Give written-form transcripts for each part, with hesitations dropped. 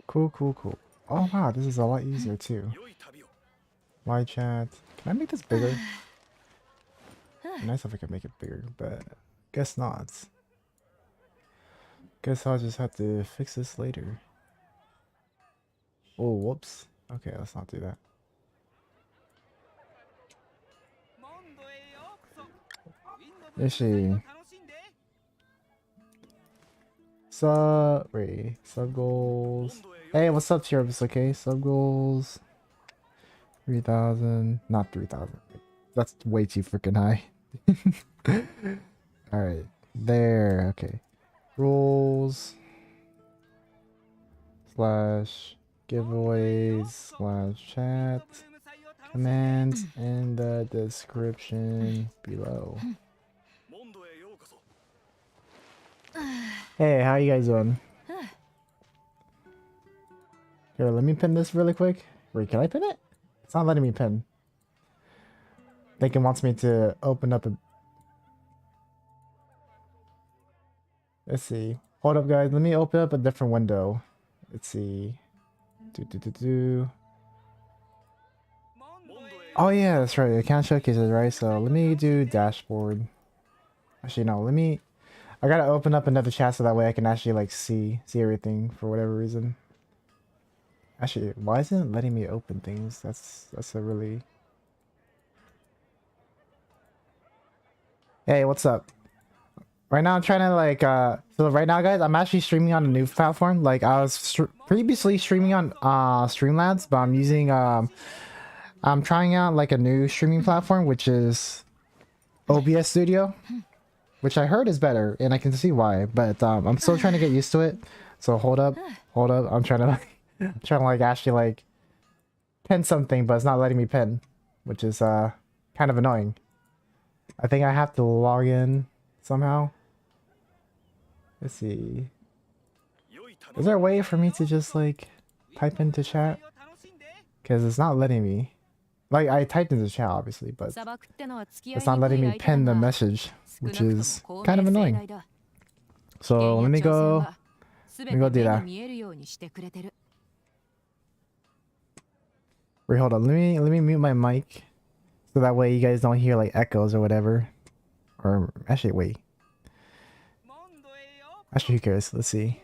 Cool, cool, cool. Oh wow, this is a lot easier too. Live chat. Can I make this bigger? Nice if I could make it bigger, but guess not. Guess I'll just have to fix this later. Oh, whoops. Okay, let's not do that. Ishi. Wait, sub goals. Hey, what's up, Cherubus? Okay, sub goals. 3,000, not 3,000. That's way too freaking high. All right, there. Okay, rules / giveaways / chat commands in the description below. Hey, how you guys doing? Here, let me pin this really quick. Wait, can I pin it? It's not letting me pin. I think it wants me to open up a... Let's see. Hold up, guys. Let me open up a different window. Let's see. Oh, yeah, that's right. Account showcases, right? So let me do dashboard. Actually, no. Let me... I gotta open up another chat so that way I can actually, like, see everything for whatever reason. Actually, why isn't it letting me open things? That's a really... Hey, what's up? Right now I'm trying to like so right now, guys, I'm actually streaming on a new platform. Like I was previously streaming on Streamlabs, but I'm using I'm trying out like a new streaming platform, which is OBS Studio, which I heard is better, and I can see why, but I'm still trying to get used to it. So hold up. I'm trying to like actually like pin something, but it's not letting me pin, which is kind of annoying. I think I have to log in somehow. Let's see. Is there a way for me to just like type into chat? Because it's not letting me. Like I typed into chat obviously, but it's not letting me pin the message, which is kind of annoying. So let me go do that. Wait, hold on. Let me mute my mic so that way you guys don't hear like echoes or whatever. Or actually, wait. Actually, who cares? Let's see.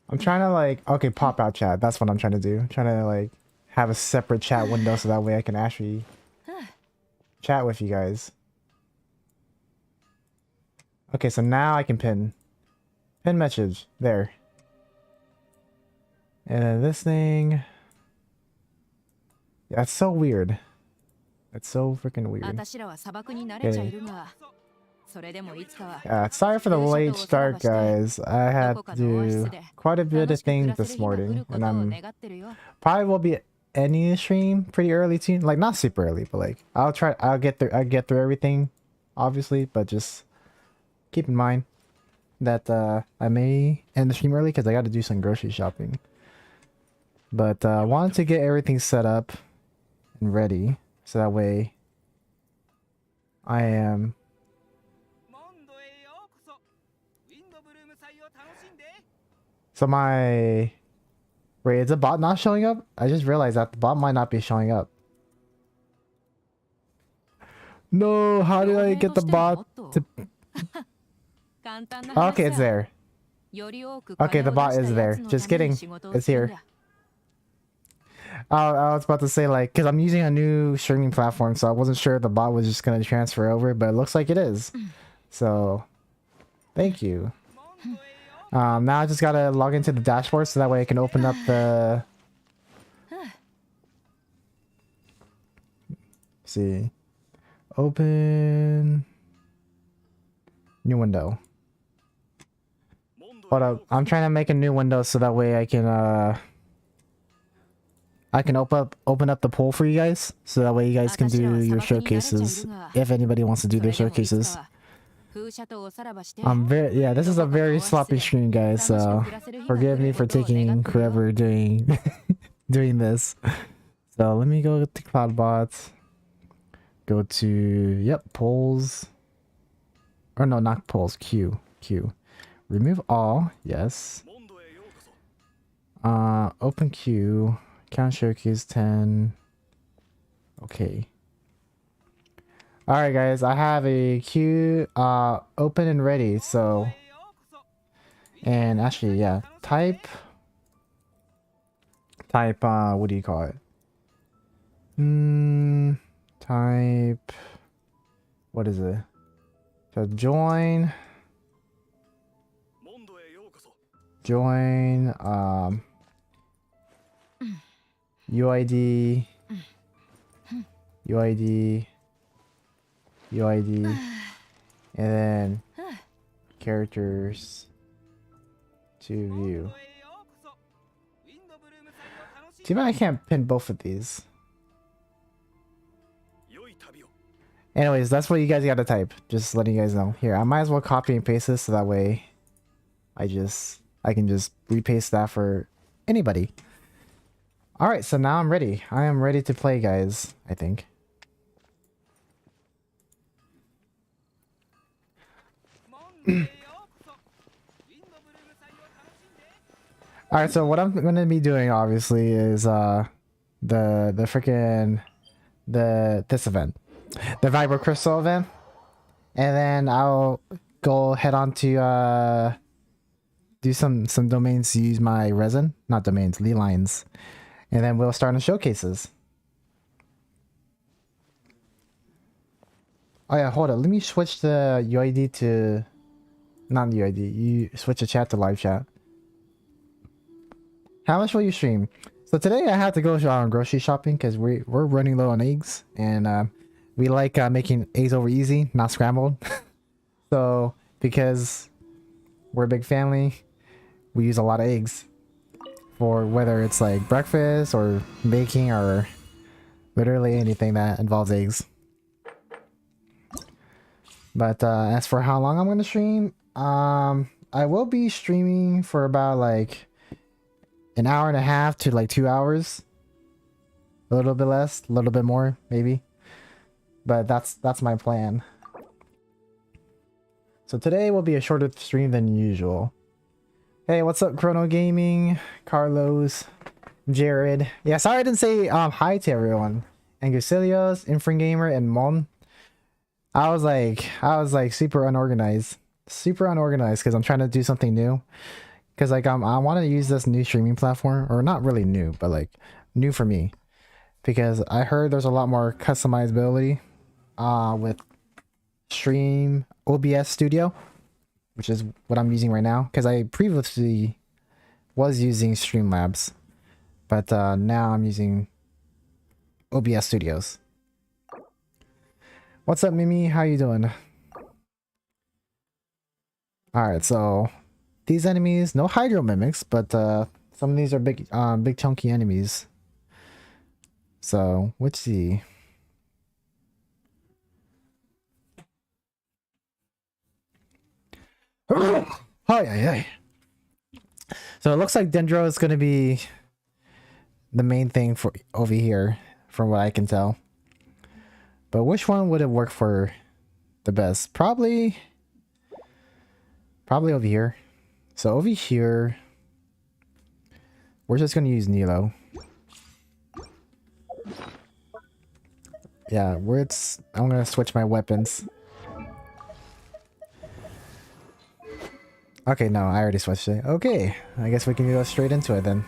I'm trying to like, okay, pop out chat. That's what I'm trying to do. I'm trying to like have a separate chat window so that way I can actually chat with you guys. Okay, so now I can pin message there. And then this thing. Yeah, it's so weird. It's so freaking weird. Okay. Sorry for the late start, guys. I had to do quite a bit of things this morning, and I'm probably will be ending the stream pretty early too. Like not super early, but like I'll get through everything, obviously. But just keep in mind that I may end the stream early because I got to do some grocery shopping. But I wanted to get everything set up and ready so that way I am. So my... Wait, is the bot not showing up? I just realized that the bot might not be showing up. No, how did I get the bot to... Okay, it's there. Okay, the bot is there. Just kidding. It's here. I was about to say, like, because I'm using a new streaming platform, so I wasn't sure if the bot was just going to transfer over, but it looks like it is. So, thank you. Now I just gotta log into the dashboard so that way I can open up the... see. Open... new window. Hold up. I'm trying to make a new window so that way I can open up the poll for you guys, so that way you guys can do your showcases if anybody wants to do their showcases. Yeah, this is a very sloppy stream, guys, so forgive me for taking forever doing this. So let me go to Cloudbots, go to polls, or no, not polls, Q. Remove all. Yes. Open queue. Count showcase 10. Okay. Alright guys, I have a queue open and ready, so and actually yeah, type what do you call it? Type what is it? So join UID and then characters to view. Too bad I can't pin both of these. Anyways, that's what you guys gotta type. Just letting you guys know. Here, I might as well copy and paste this so that way I can just repaste that for anybody. Alright, so now I'm ready. I am ready to play, guys, I think. Alright, so what I'm gonna be doing obviously is this event. The Vibro-Crystal event. And then I'll go head on to do some domains to use my resin. Not domains, Lee lines. And then we'll start on showcases. Oh yeah, hold up. Let me switch the UID to not UID. You switch the chat to live chat. How much will you stream? So today I have to go grocery shopping because we're running low on eggs, and we like making eggs over easy, not scrambled. So because we're a big family, we use a lot of eggs for whether it's like breakfast or baking or literally anything that involves eggs. But as for how long I'm gonna stream, I will be streaming for about like an hour and a half to like 2 hours. A little bit less, a little bit more, maybe. But that's my plan. So today will be a shorter stream than usual. Hey, what's up, Chrono Gaming, Carlos, Jared? Yeah, sorry I didn't say hi to everyone. And Gusilios, Gamer, and Mon. I was like super unorganized because I'm trying to do something new. Because like I want to use this new streaming platform, or not really new, but like new for me, because I heard there's a lot more customizability with Stream OBS Studio, which is what I'm using right now. Because I previously was using Streamlabs, but now I'm using OBS Studios. What's up, Mimi? How you doing? Alright, so these enemies, no hydro mimics, but some of these are big chunky enemies. So let's see. Hi. So it looks like Dendro is going to be the main thing for over here, from what I can tell. But which one would it work for the best? Probably over here. So over here, we're just going to use Nilo. Yeah, I'm going to switch my weapons. Okay, no, I already switched it. Okay, I guess we can go straight into it then.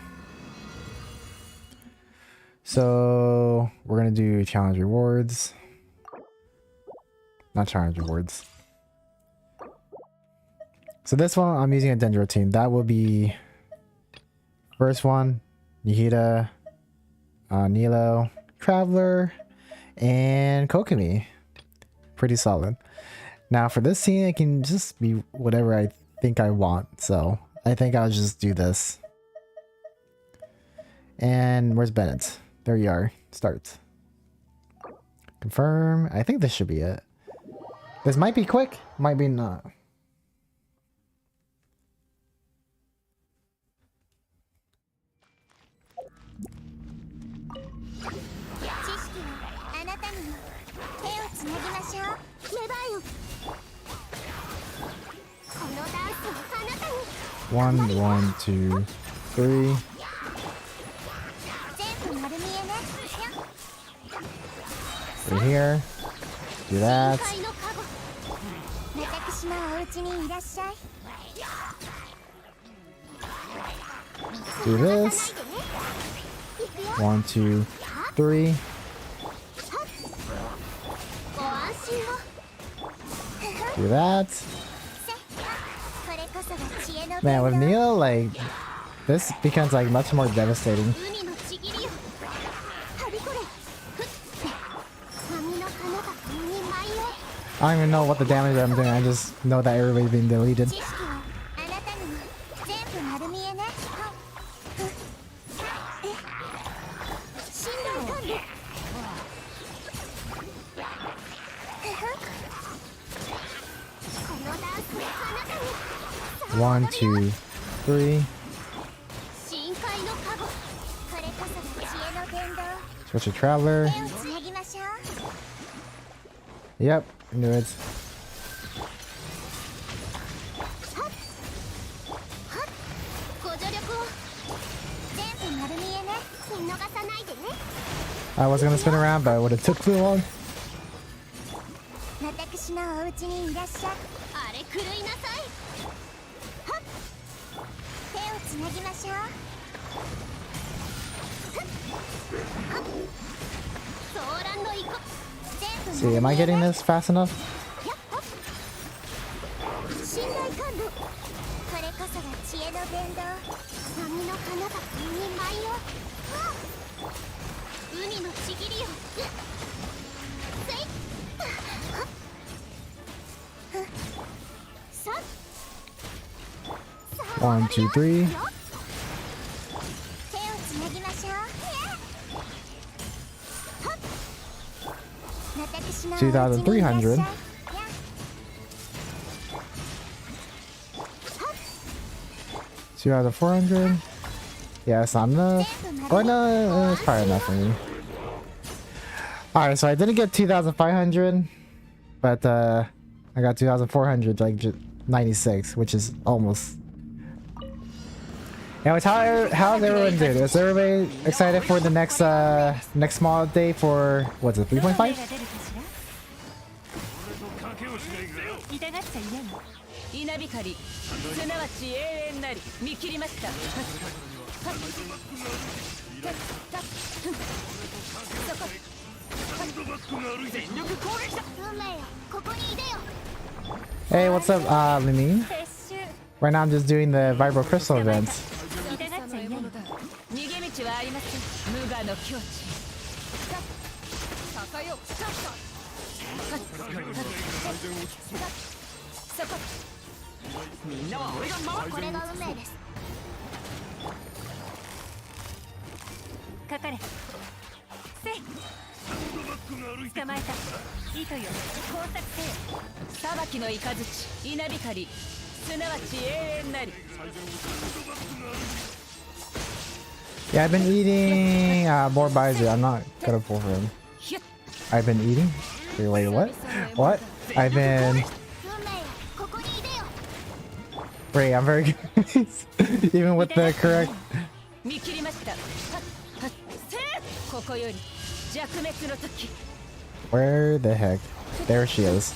So we're going to do challenge rewards. Not challenge rewards. So this one, I'm using a Dendro team. That will be first one, Nihida, Nilo, Traveler, and Kokomi. Pretty solid. Now for this team, it can just be whatever I think I want. So I think I'll just do this. And where's Bennett? There you are. Start. Confirm. I think this should be it. This might be quick, might be not. 1, 1, 2, 3. Right here. Do that. Do this. 1, 2, 3. Do that. Man, with Neil, like, this becomes like much more devastating. I don't even know what the damage I'm doing, I just know that everybody's being deleted. One, two, three. Switch to Traveler. Yep, I knew it. I was gonna spin around, but it would have took too long. See, am I getting this fast enough? One, two, three. 2,300. $2,400. Yeah, it's not enough. Or no, it's probably enough for me. Alright, so I didn't get 2,500, but I got 2,400, like 96, which is almost. Anyways, how's everyone doing? Is everybody excited for the next next small update for what's it, 3.5? Hey, what's up, Limine? Right now I'm just doing the Vibro-Crystal events. Yeah, I've been eating more Baizu. I'm not gonna pull for him. I've been eating? Wait, what? What? I've been... Wait, I'm very good. Even with the correct... Where the heck? There she is.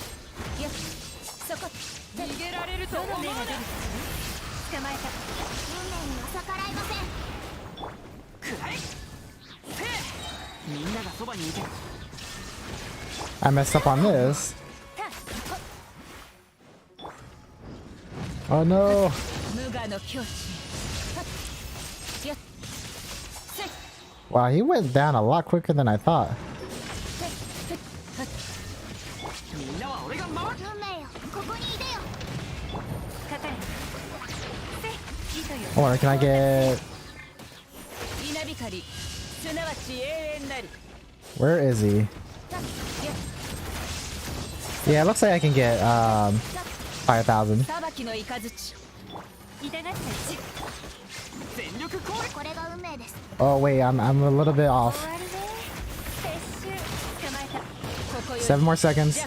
I messed up on this. Oh no! Wow, he went down a lot quicker than I thought. Or can I get... Where is he? Yeah, it looks like I can get 5,000. Oh wait, I'm a little bit off. 7 more seconds.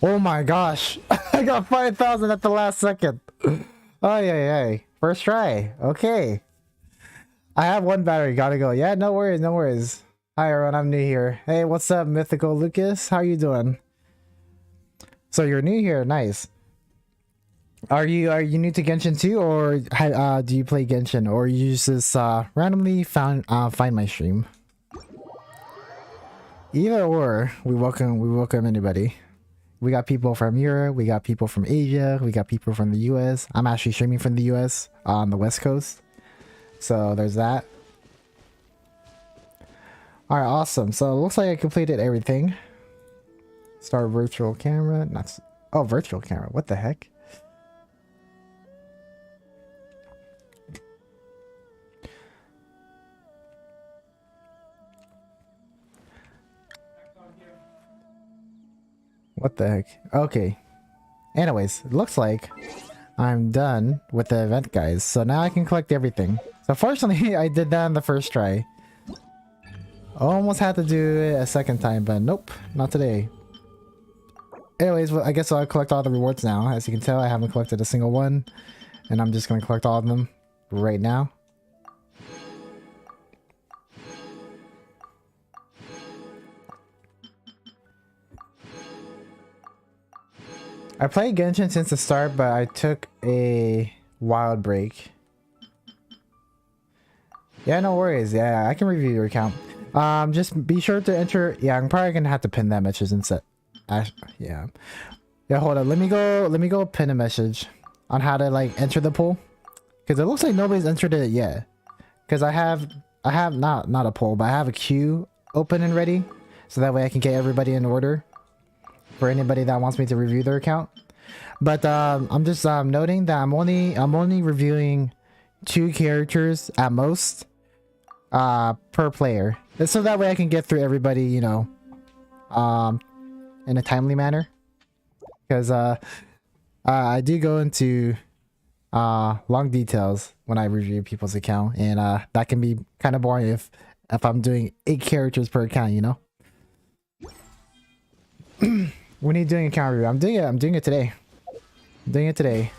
Oh my gosh. I got 5,000 at the last second. Oh yeah. First try. Okay. I have one battery. Gotta go. Yeah, no worries. No worries. Hi everyone. I'm new here. Hey, what's up, Mythical Lucas? How you doing? So you're new here. Nice. Are you new to Genshin too, or do you play Genshin, or you just randomly find my stream? Either or, we welcome anybody. We got people from Europe, we got people from Asia, we got people from the US. I'm actually streaming from the US on the West Coast, so there's that. All right, awesome. So it looks like I completed everything. Start virtual camera. Oh, virtual camera. What the heck? What the heck? Okay. Anyways, it looks like I'm done with the event, guys. So now I can collect everything. So fortunately, I did that on the first try. Almost had to do it a second time, but nope, not today. Anyways, well, I guess I'll collect all the rewards now. As you can tell, I haven't collected a single one. And I'm just going to collect all of them right now. I played Genshin since the start, but I took a wild break. Yeah, no worries. Yeah, I can review your account. Just be sure to enter. Yeah, I'm probably gonna have to pin that message instead. Yeah. Hold on. Let me go pin a message on how to like enter the pool, because it looks like nobody's entered it yet. Because I have not a poll, but I have a queue open and ready, so that way I can get everybody in order for anybody that wants me to review their account. But I'm just noting that I'm only reviewing 2 characters at most per player, so that way I can get through everybody, you know, in a timely manner. Because I do go into long details when I review people's account, and that can be kind of boring if I'm doing 8 characters per account, you know. When are you doing account review? I'm doing it today. I'm doing it today.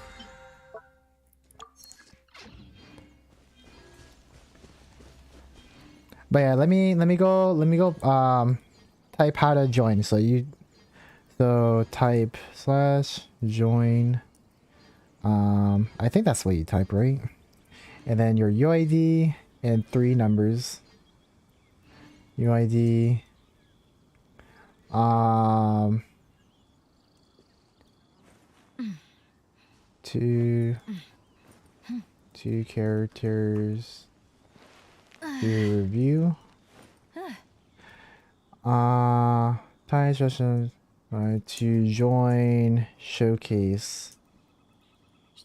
But yeah, let me go type how to join. So type /join. I think that's what you type, right? And then your UID and 3 numbers. UID. Two characters to review. Time session to join showcase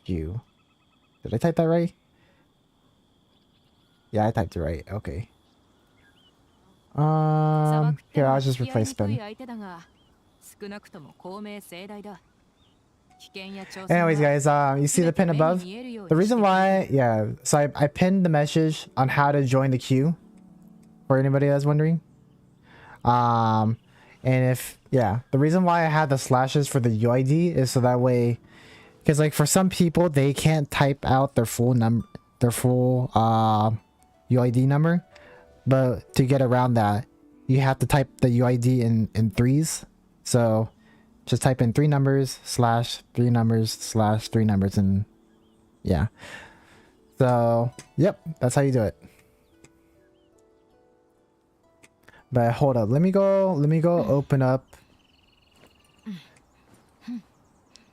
queue. Did I type that right? Yeah, I typed it right. Okay. Here, I'll just replace spin. Anyways, guys, you see the pin above? The reason why, yeah, so I pinned the message on how to join the queue for anybody that's wondering. And if, yeah, the reason why I had the slashes for the UID is so that way, because like for some people, they can't type out their full UID number, but to get around that, you have to type the UID in 3s. So just type in 3 numbers /3 numbers /3 numbers, and yeah. So yep, that's how you do it. But hold up, let me go open up.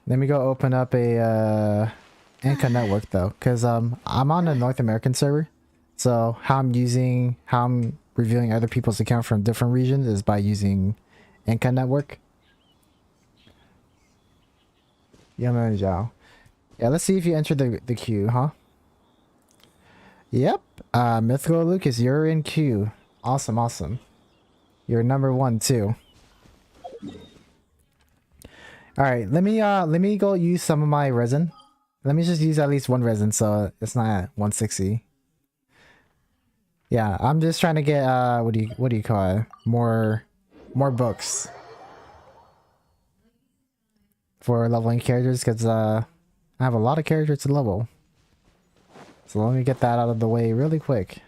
Let me go open up a Anchor network though, because I'm on a North American server. So how I'm reviewing other people's account from different regions is by using Anchor network. Yeah, let's see if you entered the queue, huh? Yep. Mythical Lucas, you're in queue. Awesome. You're number 1 too. Alright, let me go use some of my resin. Let me just use at least 1 resin so it's not at 160. Yeah, I'm just trying to get what do you call it? More books. for leveling characters because I have a lot of characters to level. So let me get that out of the way really quick.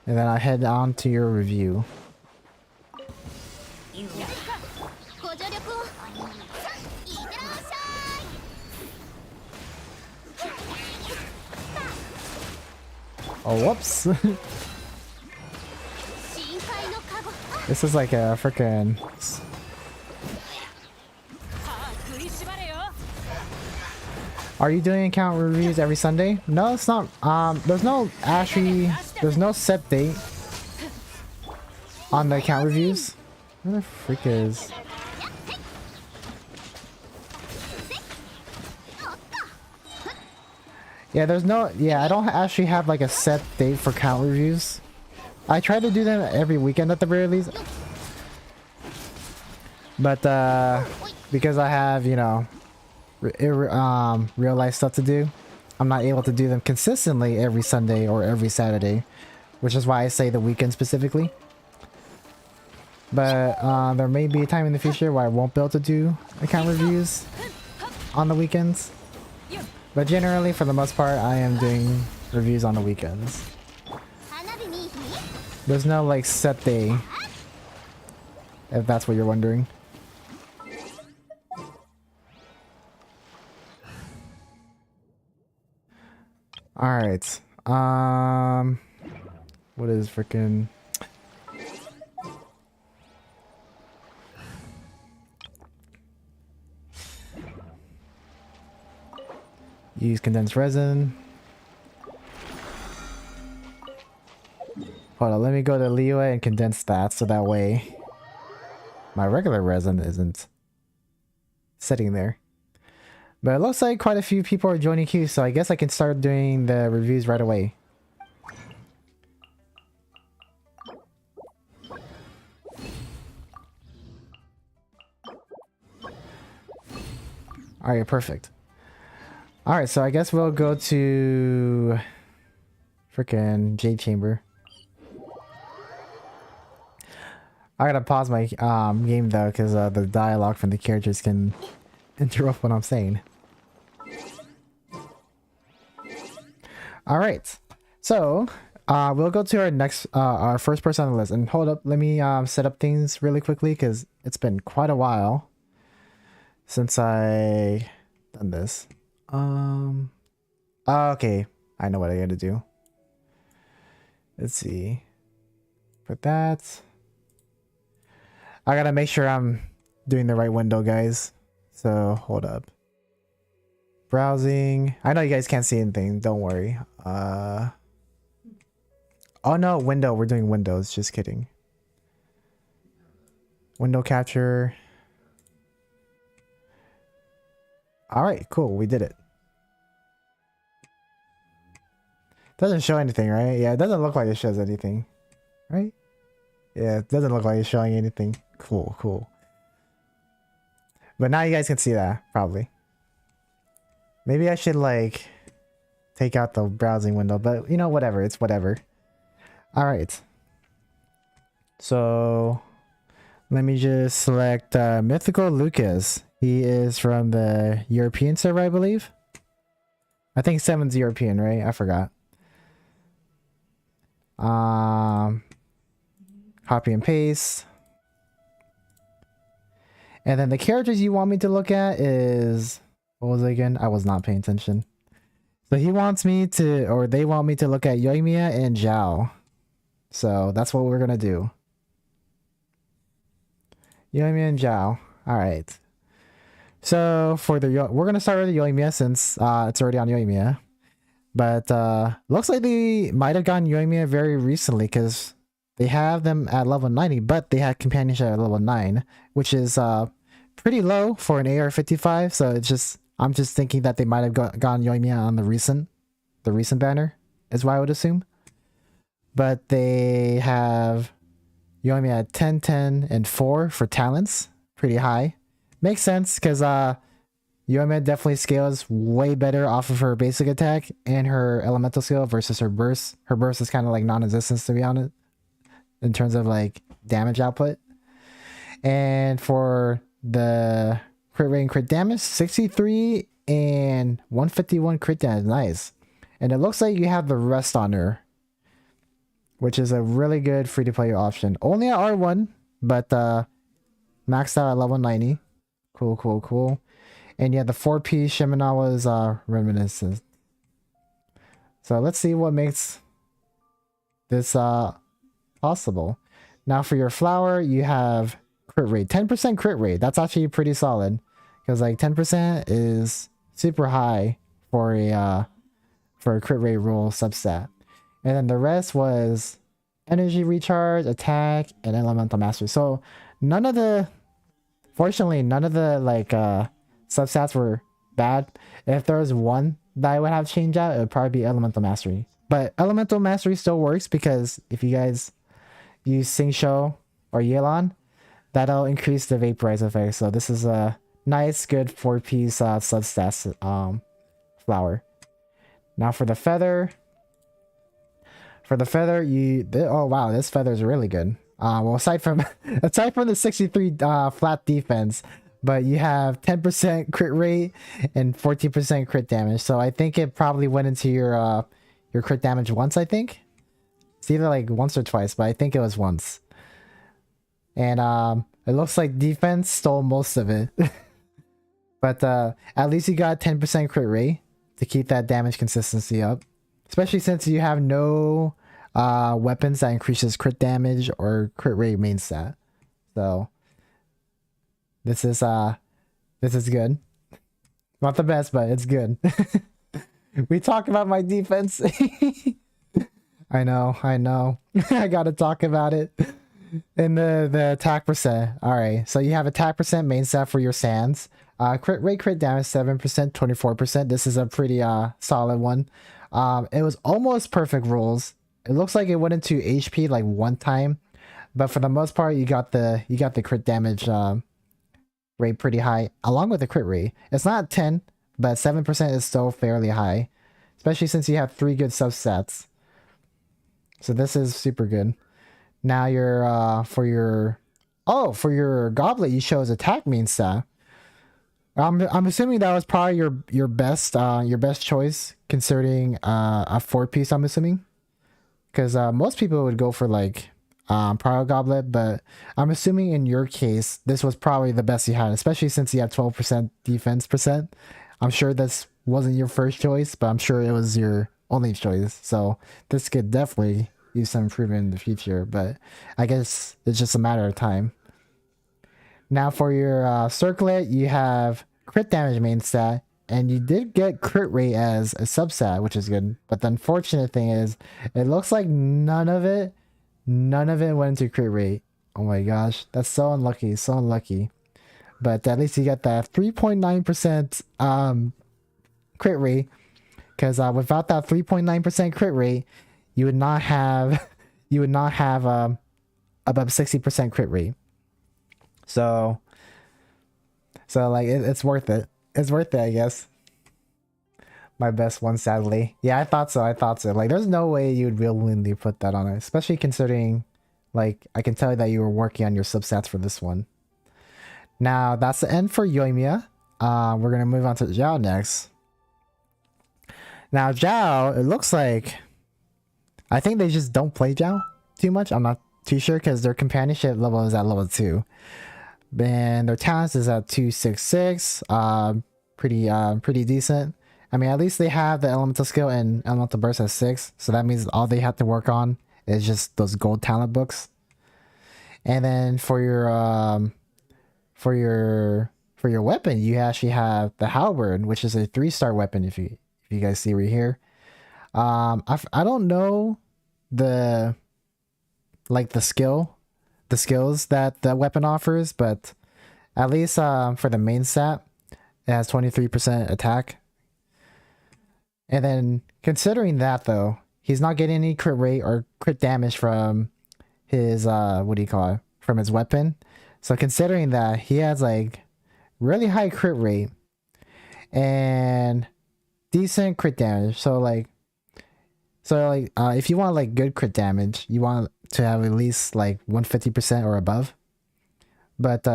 And then I head on to your review. Oh, whoops. This is like a freaking... Are you doing account reviews every Sunday? No, it's not. There's no set date on the account reviews. Where the freak is? Yeah, I don't actually have like a set date for account reviews. I try to do them every weekend at the very least. But because I have, you know, real life stuff to do, I'm not able to do them consistently every Sunday or every Saturday, which is why I say the weekend specifically. But there may be a time in the future where I won't be able to do account reviews on the weekends. But generally, for the most part, I am doing reviews on the weekends. There's no like set day, if that's what you're wondering. Alright. What is freaking... Use condensed resin. Hold on, let me go to Liyue and condense that so that way my regular resin isn't sitting there. But it looks like quite a few people are joining queue, so I guess I can start doing the reviews right away. Alright, perfect. Alright, so I guess we'll go to frickin' Jade Chamber. I gotta pause my game though, because the dialogue from the characters can interrupt what I'm saying. Alright, so we'll go to our next, our first person on the list. And hold up, let me set up things really quickly because it's been quite a while since I done this. Okay, I know what I gotta do. Let's see. Put that. I gotta make sure I'm doing the right window, guys. So hold up. Browsing. I know you guys can't see anything. Don't worry. Oh no, window. We're doing windows. Just kidding. Window capture. All right, cool. We did it. Doesn't show anything, right? Yeah, it doesn't look like it shows anything, right? Yeah, it doesn't look like it's showing anything. Cool, cool. But now you guys can see that, probably. Maybe I should, like, take out the browsing window, but, you know, whatever. It's whatever. Alright. So, let me just select Mythical Lucas. He is from the European server, I believe. I think 7's European, right? I forgot. Copy and paste. And then the characters you want me to look at is... What was it again? I was not paying attention. So he wants me to... Or they want me to look at Yoimiya and Zhao. So that's what we're gonna do. Yoimiya and Zhao. Alright. So for the... We're gonna start with the Yoimiya since it's already on Yoimiya. But looks like they might have gotten Yoimiya very recently because they have them at level 90, but they had companionship at level 9, which is pretty low for an AR-55. So it's just, I'm just thinking that they might have gotten Yoimiya on the recent banner, is what I would assume. But they have Yoimiya at 10, 10, and 4 for talents, pretty high. Makes sense because Yoimiya definitely scales way better off of her basic attack and her elemental skill versus her burst. Her burst is kind of like non-existent, to be honest, in terms of like damage output. And for the crit rate and crit damage, 63 and 151 crit damage. Nice. And it looks like you have the rest on her, which is a really good free to play option. Only at R1, but maxed out at level 90. Cool. And yeah, the 4P Shimenawa's reminiscence. So let's see what makes this possible. Now for your flower, you have crit rate, 10% crit rate. That's actually pretty solid, because like 10% is super high for a crit rate roll substat. And then the rest was energy recharge, attack, and elemental mastery. So fortunately none of the like substats were bad. If there was one that I would have changed out, it would probably be elemental mastery. But elemental mastery still works, because if you guys use Singsho or Yelan, that'll increase the vaporize effect. So this is a nice, good 4-piece substats flower. Now for the feather. Oh wow, this feather is really good. Well, aside from the 63 flat defense, but you have 10% crit rate and 14% crit damage. So I think it probably went into your crit damage once, I think. It's either like once or twice, but I think it was once. And it looks like defense stole most of it. But at least you got 10% crit rate to keep that damage consistency up. Especially since you have no weapons that increases crit damage or crit rate main stat. So this is good. Not the best, but it's good. We talk about my defense. I know. I gotta talk about it. And the attack percent. Alright, so you have attack percent main stat for your sands. Crit rate, crit damage 7%, 24%. This is a pretty solid one. It was almost perfect rolls. It looks like it went into HP like one time, but for the most part you got the crit damage rate pretty high, along with the crit rate. It's not 10, but 7% is still fairly high, especially since you have 3 good subsets. So this is super good. Now for your goblet, you chose attack main stat. I'm assuming that was probably your best choice, considering a 4-piece, I'm assuming, because most people would go for like Prior Goblet, but I'm assuming in your case this was probably the best you had, especially since you have 12% defense percent. I'm sure this wasn't your first choice, but I'm sure it was your only choice, so this could definitely use some improvement in the future, but I guess it's just a matter of time. Now for your circlet, you have crit damage main stat, and you did get crit rate as a substat, which is good. But the unfortunate thing is, it looks like none of it went into crit rate. Oh my gosh, that's so unlucky, But at least you got that 3.9% crit rate, because without that 3.9% crit rate, you would not have above 60% crit rate. So like it's worth it. It's worth it, I guess. My best one, sadly. Yeah, I thought so. Like, there's no way you would willingly put that on it, especially considering, like, I can tell you that you were working on your substats for this one. Now that's the end for Yoimiya. We're gonna move on to Zhao next. Now Zhao, it looks like, I think they just don't play Zhao too much. I'm not too sure, because their companionship level is at level 2. And their talents is at 266. Pretty decent. I mean, at least they have the elemental skill and elemental burst at 6, so that means all they have to work on is just those gold talent books. And then for your weapon, you actually have the halberd, which is a 3-star weapon. If you guys see right here, I don't know the skills that the weapon offers, but at least for the main stat, it has 23% attack. And then considering that, though, he's not getting any crit rate or crit damage from his from his weapon. So considering that, he has like really high crit rate and decent crit damage. So if you want like good crit damage, you want to have at least like 150% or above. But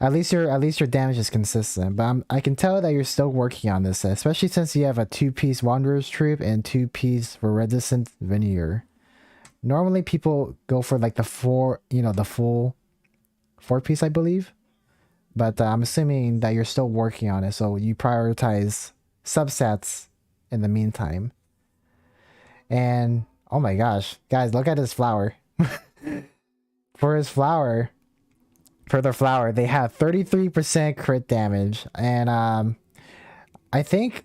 At least your damage is consistent. But I can tell that you're still working on this, especially since you have a 2-piece Wanderer's Troop and 2-piece Reticent Veneer. Normally people go for like the the full 4-piece, I believe. But I'm assuming that you're still working on it, so you prioritize subsets in the meantime. And oh my gosh, guys, look at his flower. For their flower, they have 33% crit damage, and I think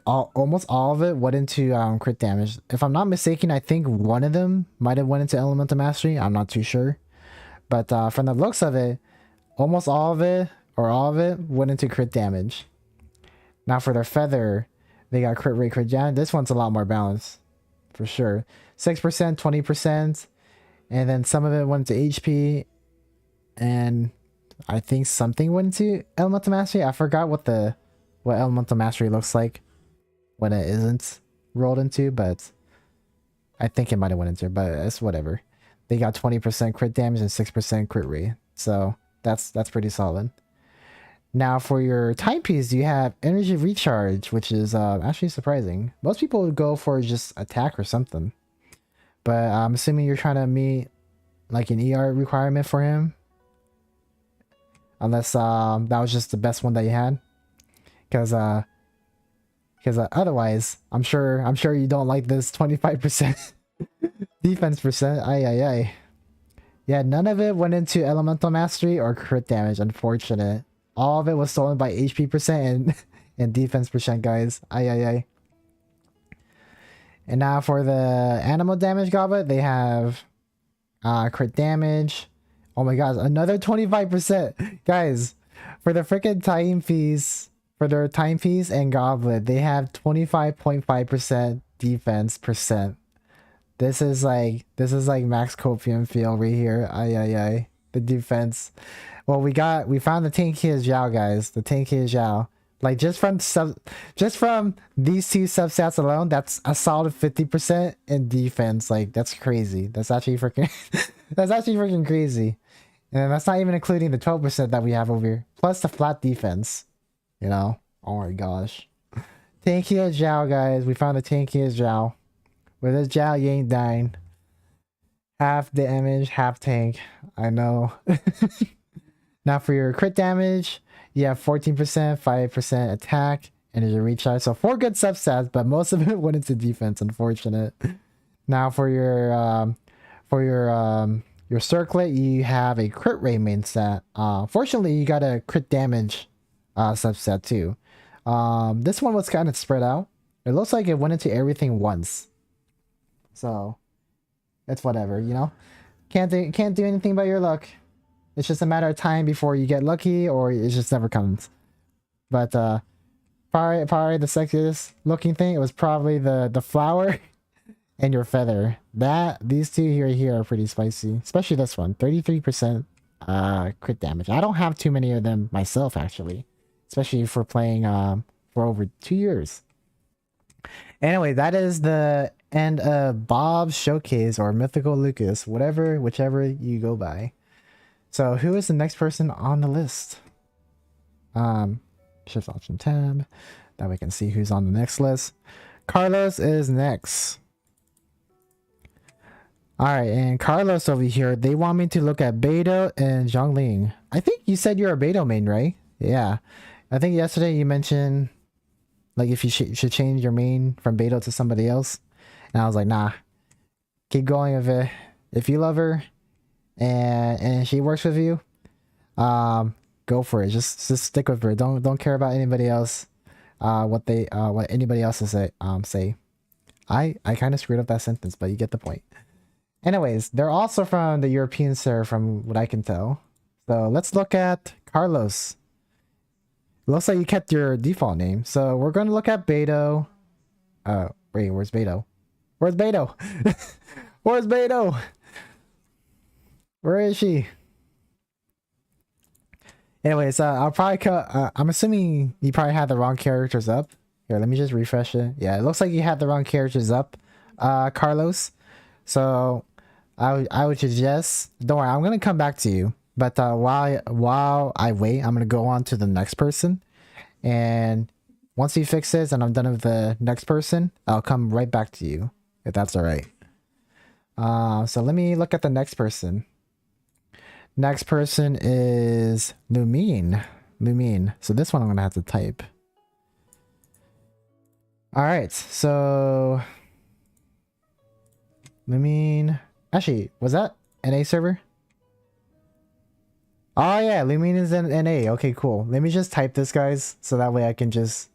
almost all of it went into crit damage. If I'm not mistaken, I think one of them might have went into Elemental Mastery. I'm not too sure, but from the looks of it, almost all of it or all of it went into crit damage. Now for their feather, they got crit rate, crit damage. This one's a lot more balanced, for sure. 6%, 20, and then some of it went to HP, and I think something went into Elemental Mastery. I forgot what Elemental Mastery looks like when it isn't rolled into, but I think it might have went into, but it's whatever. They got 20% crit damage and 6% crit rate, so that's pretty solid. Now for your timepiece, you have energy recharge, which is actually surprising. Most people would go for just attack or something, but I'm assuming you're trying to meet like an ER requirement for him, unless that was just the best one that you had, because otherwise I'm sure you don't like this 25% defense percent. Ay. Yeah, none of it went into Elemental Mastery or crit damage, unfortunate. All of it was stolen by HP percent and defense percent, guys. Ay. And now for the animal damage goblet, they have crit damage. Oh my gosh, another 25%. Guys, for the freaking timepiece, for their timepiece and goblet, they have 25.5% defense percent. This is like max copium feel right here. Ay. The defense. Well, we found the Tankiya Zhao, guys. The Tankiya Zhao. Like just from these two substats alone, that's a solid 50% in defense. Like that's crazy. That's actually freaking crazy. And that's not even including the 12% that we have over here. Plus the flat defense. You know? Oh my gosh. Tankiya Zhao, guys. We found the Tankiya Zhao. With this Zhao, you ain't dying. Half damage, half tank. I know. Now for your crit damage, you have 14%, 5% attack, energy recharge. So 4 good substats, but most of it went into defense, unfortunate. Now for your circlet, you have a crit rate main stat. Fortunately, you got a crit damage subset too. This one was kind of spread out. It looks like it went into everything once. So it's whatever, you know. Can't do anything but your luck. It's just a matter of time before you get lucky, or it just never comes. But probably the sexiest looking thing, it was probably the flower and your feather. These two here are pretty spicy, especially this one. 33% crit damage. I don't have too many of them myself, actually, especially for playing for over 2 years. Anyway, that is the end of Bob's Showcase, or Mythical Lucas, whichever you go by. So who is the next person on the list? Shift Option tab. That we can see who's on the next list. Carlos is next. Alright, and Carlos over here, they want me to look at Beidou and Zhongling. I think you said you're a Beidou main, right? Yeah. I think yesterday you mentioned like if you should change your main from Beidou to somebody else. And I was like, nah. Keep going with it. If you love her and she works with you, go for it. Just stick with her. Don't care about anybody else. What anybody else say. I kind of screwed up that sentence, but you get the point. Anyways, they're also from the European server, from what I can tell. So let's look at Carlos. Looks like you kept your default name. So we're going to look at Beidou. Wait, where's Beidou? Where's Beidou? Where's Beidou? Where is she? Anyways, I'll probably cut. I'm assuming you probably had the wrong characters up. Here, let me just refresh it. Yeah, it looks like you had the wrong characters up, Carlos. So I would suggest. Don't worry, I'm gonna come back to you. But while I wait, I'm gonna go on to the next person, and once he fixes and I'm done with the next person, I'll come right back to you if that's all right. So let me look at the next person. Next person is Lumine. So this one I'm gonna have to type. All right, so Lumine. Actually, was that NA server? Oh yeah, Lumine is in NA. Okay, cool. Let me just type this, guys, so that way I can just...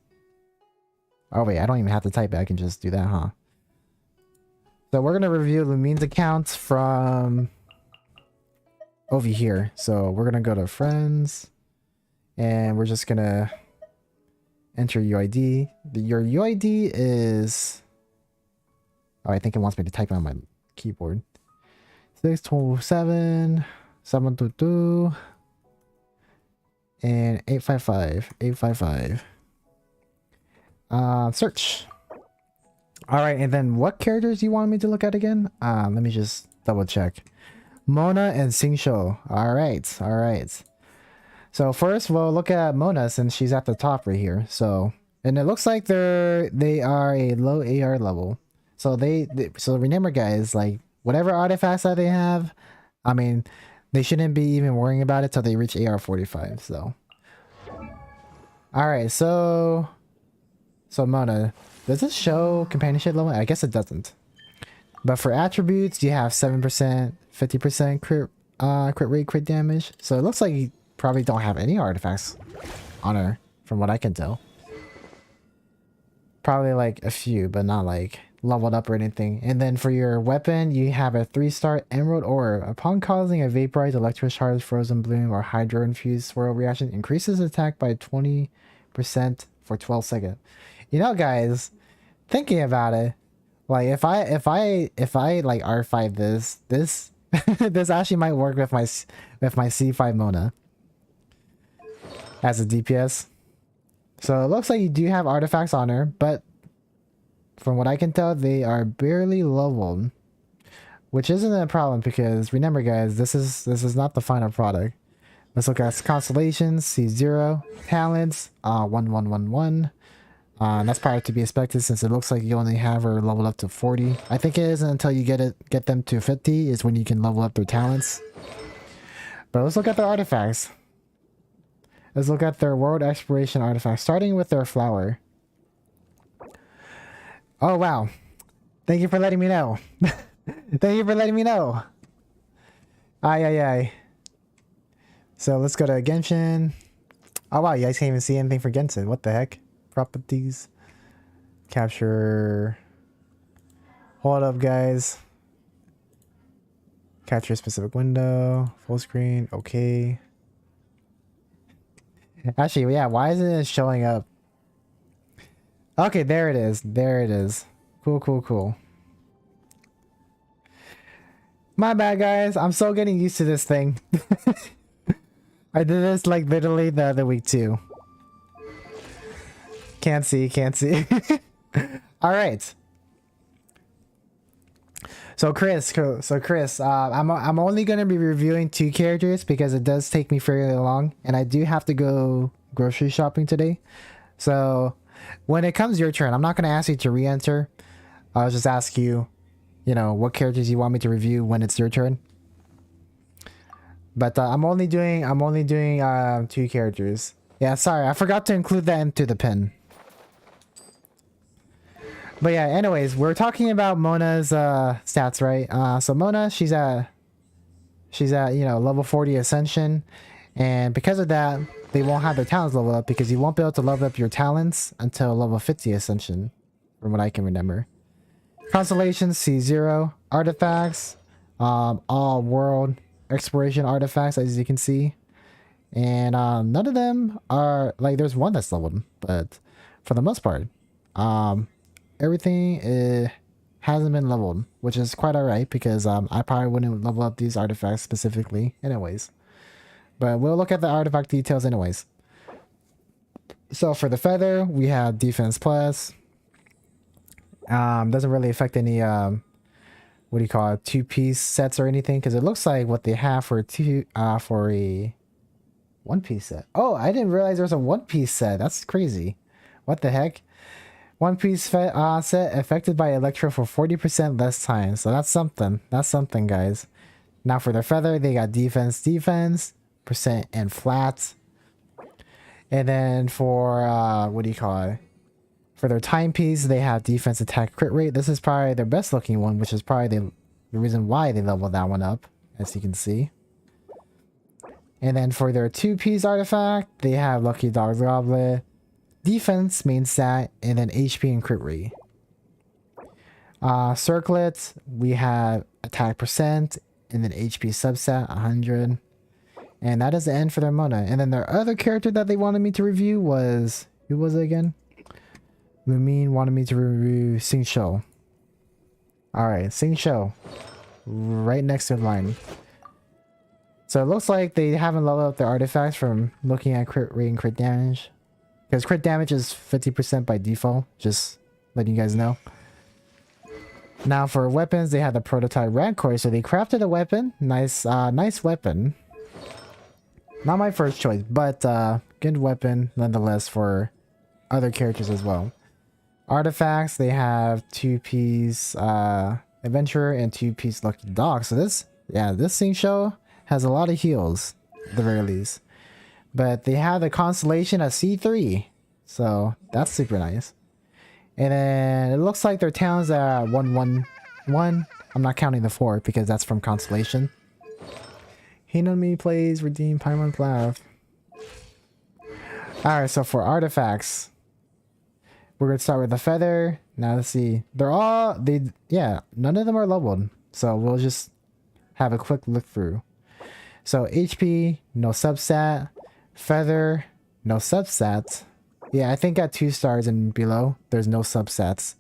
Oh wait, I don't even have to type it. I can just do that, huh? So we're gonna review Lumine's accounts from over here. So we're gonna go to friends, and we're just gonna enter UID. Your UID is... Oh, I think it wants me to type it on my keyboard. 627 722 and 855. Search. All right, and then what characters do you want me to look at again? Let me just double check. Mona and Singsho. All right. So first we'll look at Mona since she's at the top right here. So, and it looks like they are a low AR level. So so remember, guys, like whatever artifacts that they have, I mean, they shouldn't be even worrying about it till they reach AR 45. So, all right, so Mona, does this show companionship level? I guess it doesn't. But for attributes, you have 7%, 50% crit rate, crit damage. So it looks like you probably don't have any artifacts on her, from what I can tell. Probably like a few, but not like leveled up or anything. And then for your weapon, you have a 3-star emerald ore. Upon causing a vaporized electrocharged frozen bloom or hydro infused swirl reaction, increases attack by 20% for 12 seconds. You know, guys, thinking about it, like if I like R5 this this actually might work with my C5 Mona as a DPS. So it looks like you do have artifacts on her, but from what I can tell, they are barely leveled, which isn't a problem because remember, guys, this is not the final product. Let's look at constellations. C0 talents. 1111. That's probably to be expected since it looks like you only have her leveled up to 40. I think it isn't until you get them to 50 is when you can level up their talents. But let's look at their artifacts. Let's look at their world exploration artifacts, starting with their flower. Oh wow! Thank you for letting me know. Thank you for letting me know. Aye. So let's go to Genshin. Oh wow, you guys can't even see anything for Genshin. What the heck? Properties. Capture. Hold up, guys. Capture a specific window. Full screen. Okay. Actually, yeah, why isn't it showing up? Okay, there it is. There it is. Cool. My bad, guys. I'm still getting used to this thing. I did this like literally the other week too. Can't see. All right. So Chris, I'm only going to be reviewing 2 characters because it does take me fairly long, and I do have to go grocery shopping today. So when it comes your turn, I'm not going to ask you to re-enter. I'll just ask you, what characters you want me to review when it's your turn. But I'm only doing 2 characters. Yeah, sorry, I forgot to include that into the pin. But yeah, anyways, we're talking about Mona's stats, right? So Mona, she's at level 40 Ascension, and because of that, they won't have their talents leveled up because you won't be able to level up your talents until level 50 Ascension, from what I can remember. Constellations, C0, artifacts, all world exploration artifacts, as you can see, and none of them are like, there's one that's leveled, but for the most part, everything hasn't been leveled, which is quite alright because I probably wouldn't level up these artifacts specifically anyways. But we'll look at the artifact details anyways. So for the feather, we have defense plus. Doesn't really affect any what do you call it, 2-piece sets or anything, because it looks like what they have for for a 1-piece set. Oh, I didn't realize there's a 1-piece set. That's crazy. What the heck? 1-piece set affected by electro for 40% less time. So that's something. That's something, guys. Now for their feather, they got defense, percent, and flat. And then for what do you call it? For their timepiece, they have defense, attack, crit rate. This is probably their best looking one, which is probably the reason why they leveled that one up, as you can see. And then for their 2-piece artifact, they have Lucky Dog's Goblet, defense, main stat, and then HP and crit rate. Circlet, we have attack percent, and then HP subset, 100. And that is the end for their Mona. And then their other character that they wanted me to review was... Who was it again? Lumine wanted me to review Sing Shou. Alright, Sing Shou. Right next to the line. So it looks like they haven't leveled up their artifacts from looking at crit rate and crit damage. Because crit damage is 50% by default. Just letting you guys know. Now for weapons, they had the prototype Rancor. So they crafted a weapon. Nice weapon. Not my first choice, but good weapon nonetheless for other characters as well. Artifacts, they have 2-piece Adventurer and 2-piece Lucky Dog. So this Sing Shou has a lot of heals, at the very least. But they have the constellation at C3. So that's super nice. And then it looks like their towns are 111. I'm not counting the 4 because that's from constellation. Hinami plays Redeem Paimon Laugh. Alright, so for artifacts, we're gonna start with the feather. Now let's see. None of them are leveled. So we'll just have a quick look through. So HP, no substat. Feather, no substats. Yeah, I think at 2 stars and below, there's no subsets.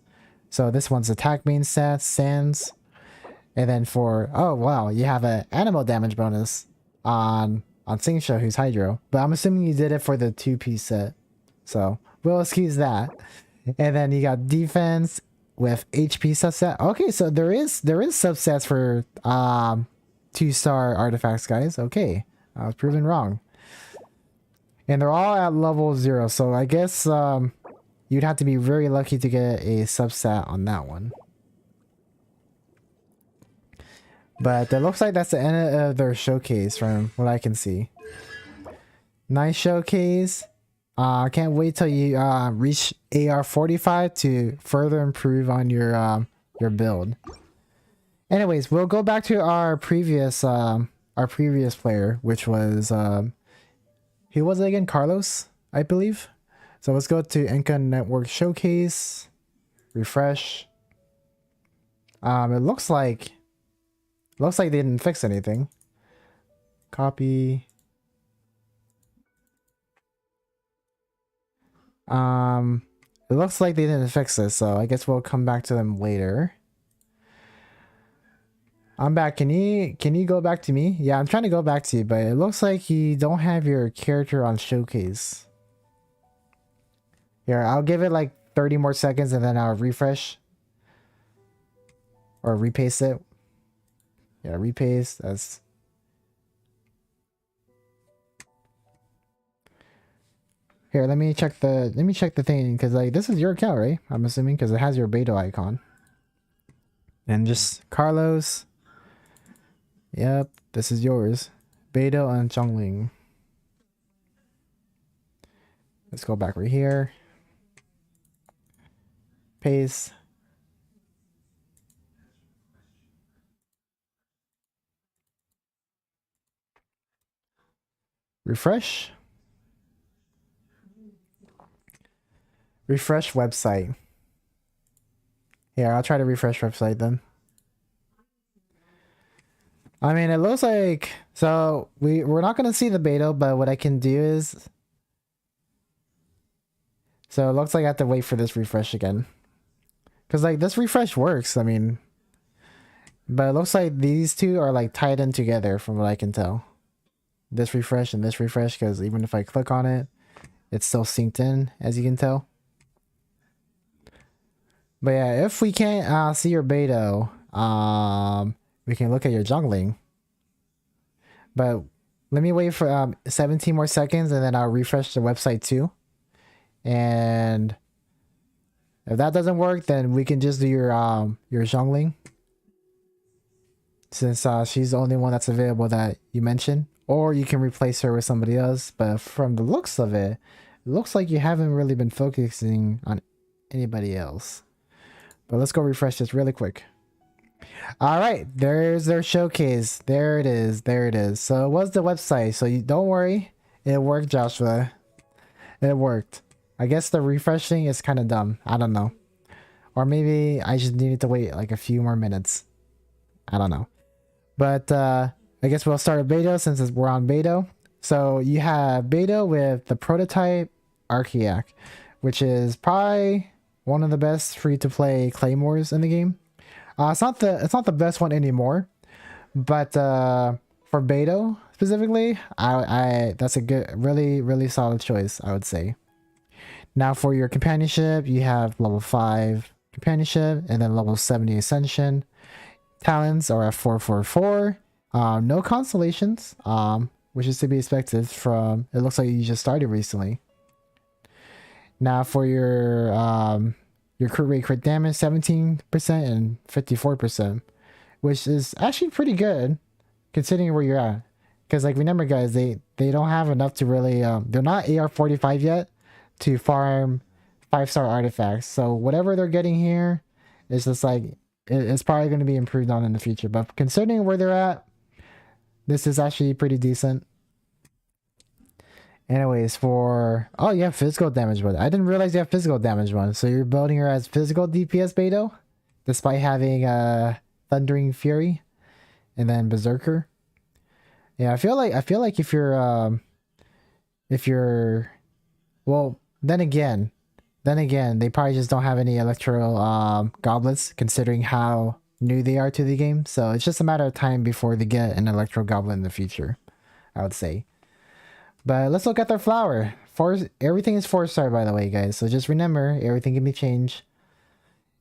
So this one's attack main stats, sands. And then for, oh wow, you have an animal damage bonus on Sing Shou, who's Hydro. But I'm assuming you did it for the 2-piece set. So we'll excuse that. And then you got defense with HP subset. Okay, so there is subsets for 2-star artifacts, guys. Okay, I was proven wrong. And they're all at level 0, so I guess you'd have to be very lucky to get a subset on that one. But it looks like that's the end of their showcase from what I can see. Nice showcase. I can't wait till you reach AR 45 to further improve on your build. Anyways, we'll go back to our previous player, which was who was it again? Carlos, I believe. So let's go to Inca Network Showcase. Refresh. It looks like they didn't fix anything. Copy. It looks like they didn't fix this, so I guess we'll come back to them later. I'm back. Can you go back to me? Yeah, I'm trying to go back to you, but it looks like you don't have your character on showcase. Here, I'll give it like 30 more seconds and then I'll refresh. Or repaste it. Yeah, repaste. That's... Here, let me check the thing, because like this is your account, right? I'm assuming, because it has your Beto icon. And just Carlos. Yep, this is yours. Beto and Zhongling. Let's go back right here. Paste. Refresh. Refresh website. Here, I'll try to refresh website then. I mean, it looks like... So, we're not going to see the beta, but what I can do is... So, it looks like I have to wait for this refresh again. Because, like, this refresh works, I mean... But it looks like these two are, like, tied in together from what I can tell. This refresh and this refresh, because even if I click on it, it's still synced in, as you can tell. But yeah, if we can't see your beta, we can look at your jungling. But let me wait for 17 more seconds, and then I'll refresh the website too. And if that doesn't work, then we can just do your jungling, since she's the only one that's available that you mentioned, or you can replace her with somebody else. But from the looks of it, it looks like you haven't really been focusing on anybody else. But let's go refresh this really quick. All right, there's their showcase. There it is. There it is. So it was the website. So you don't worry, it worked, Joshua. It worked. I guess the refreshing is kind of dumb. I don't know. Or maybe I just needed to wait like a few more minutes. I don't know. But I guess we'll start with beta since we're on beta. So you have beta with the prototype Archaeac, which is probably one of the best free-to-play claymores in the game. It's not the best one anymore, but for beta specifically, I that's a good, really solid choice, I would say. Now for your companionship, you have level 5 companionship and then level 70 ascension. Talents are at 444. No constellations, which is to be expected from, it looks like you just started recently. Now for your crit rate, crit damage 17% and 54%, which is actually pretty good considering where you're at. Because like, remember guys, they don't have enough to really they're not AR45 yet to farm 5-star artifacts. So whatever they're getting here is just like, it's probably going to be improved on in the future. But considering where they're at, this is actually pretty decent. Anyways, for... oh, you have physical damage one. I didn't realize you have physical damage one. So you're building her as physical DPS beta, despite having Thundering Fury and then Berserker. Yeah, I feel like if you're well, then again, they probably just don't have any electro goblets, considering how new they are to the game. So it's just a matter of time before they get an electro goblin in the future, I would say. But let's look at their flower. Everything is 4-star, by the way, guys. So just remember, everything can be changed.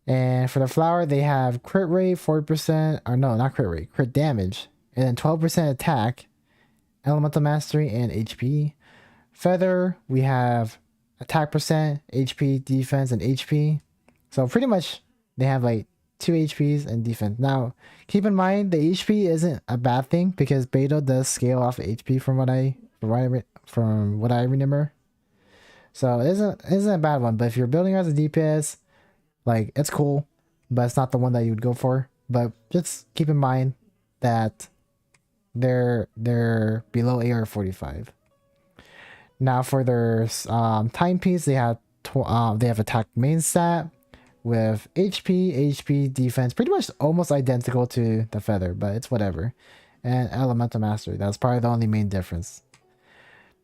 And for the flower, they have crit rate 4%, or no, not crit rate, crit damage, and then 12% attack, elemental mastery, and HP. Feather, we have attack percent, HP, defense, and HP. So pretty much they have like 2 HPs and defense. Now, keep in mind the HP isn't a bad thing because beta does scale off HP from what I remember. So it isn't a bad one. But if you're building as a DPS, like, it's cool, but it's not the one that you would go for. But just keep in mind that they're below AR45. Now for their timepiece, they have attack main stat with HP, defense, pretty much almost identical to the feather, but it's whatever. And elemental mastery, that's probably the only main difference.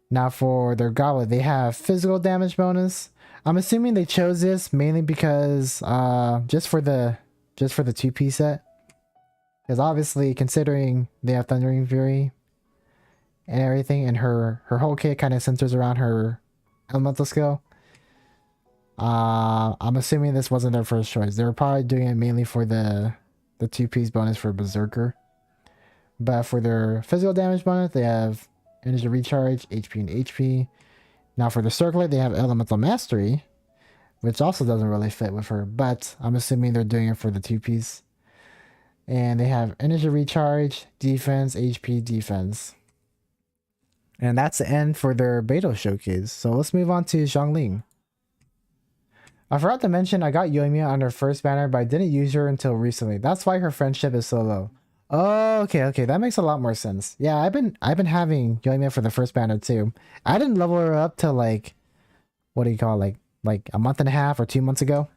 Now for their goblet, they have physical damage bonus. I'm assuming they chose this mainly because just for the 2-piece set, because obviously considering they have Thundering Fury and everything, and her whole kit kind of centers around her elemental skill. I'm assuming this wasn't their first choice. They were probably doing it mainly for the 2-piece bonus for Berserker. But for their physical damage bonus, they have energy recharge, HP, and HP. Now for the circlet, they have elemental mastery, which also doesn't really fit with her, but I'm assuming they're doing it for the 2-piece. And they have energy recharge, defense, HP, defense. And that's the end for their beta showcase. So let's move on to Xiangling. I forgot to mention I got Yoimiya on her first banner, but I didn't use her until recently. That's why her friendship is so low. Oh, okay, that makes a lot more sense. Yeah, I've been having Yoimiya for the first banner too. I didn't level her up till like, what do you call it, like a month and a half or 2 months ago.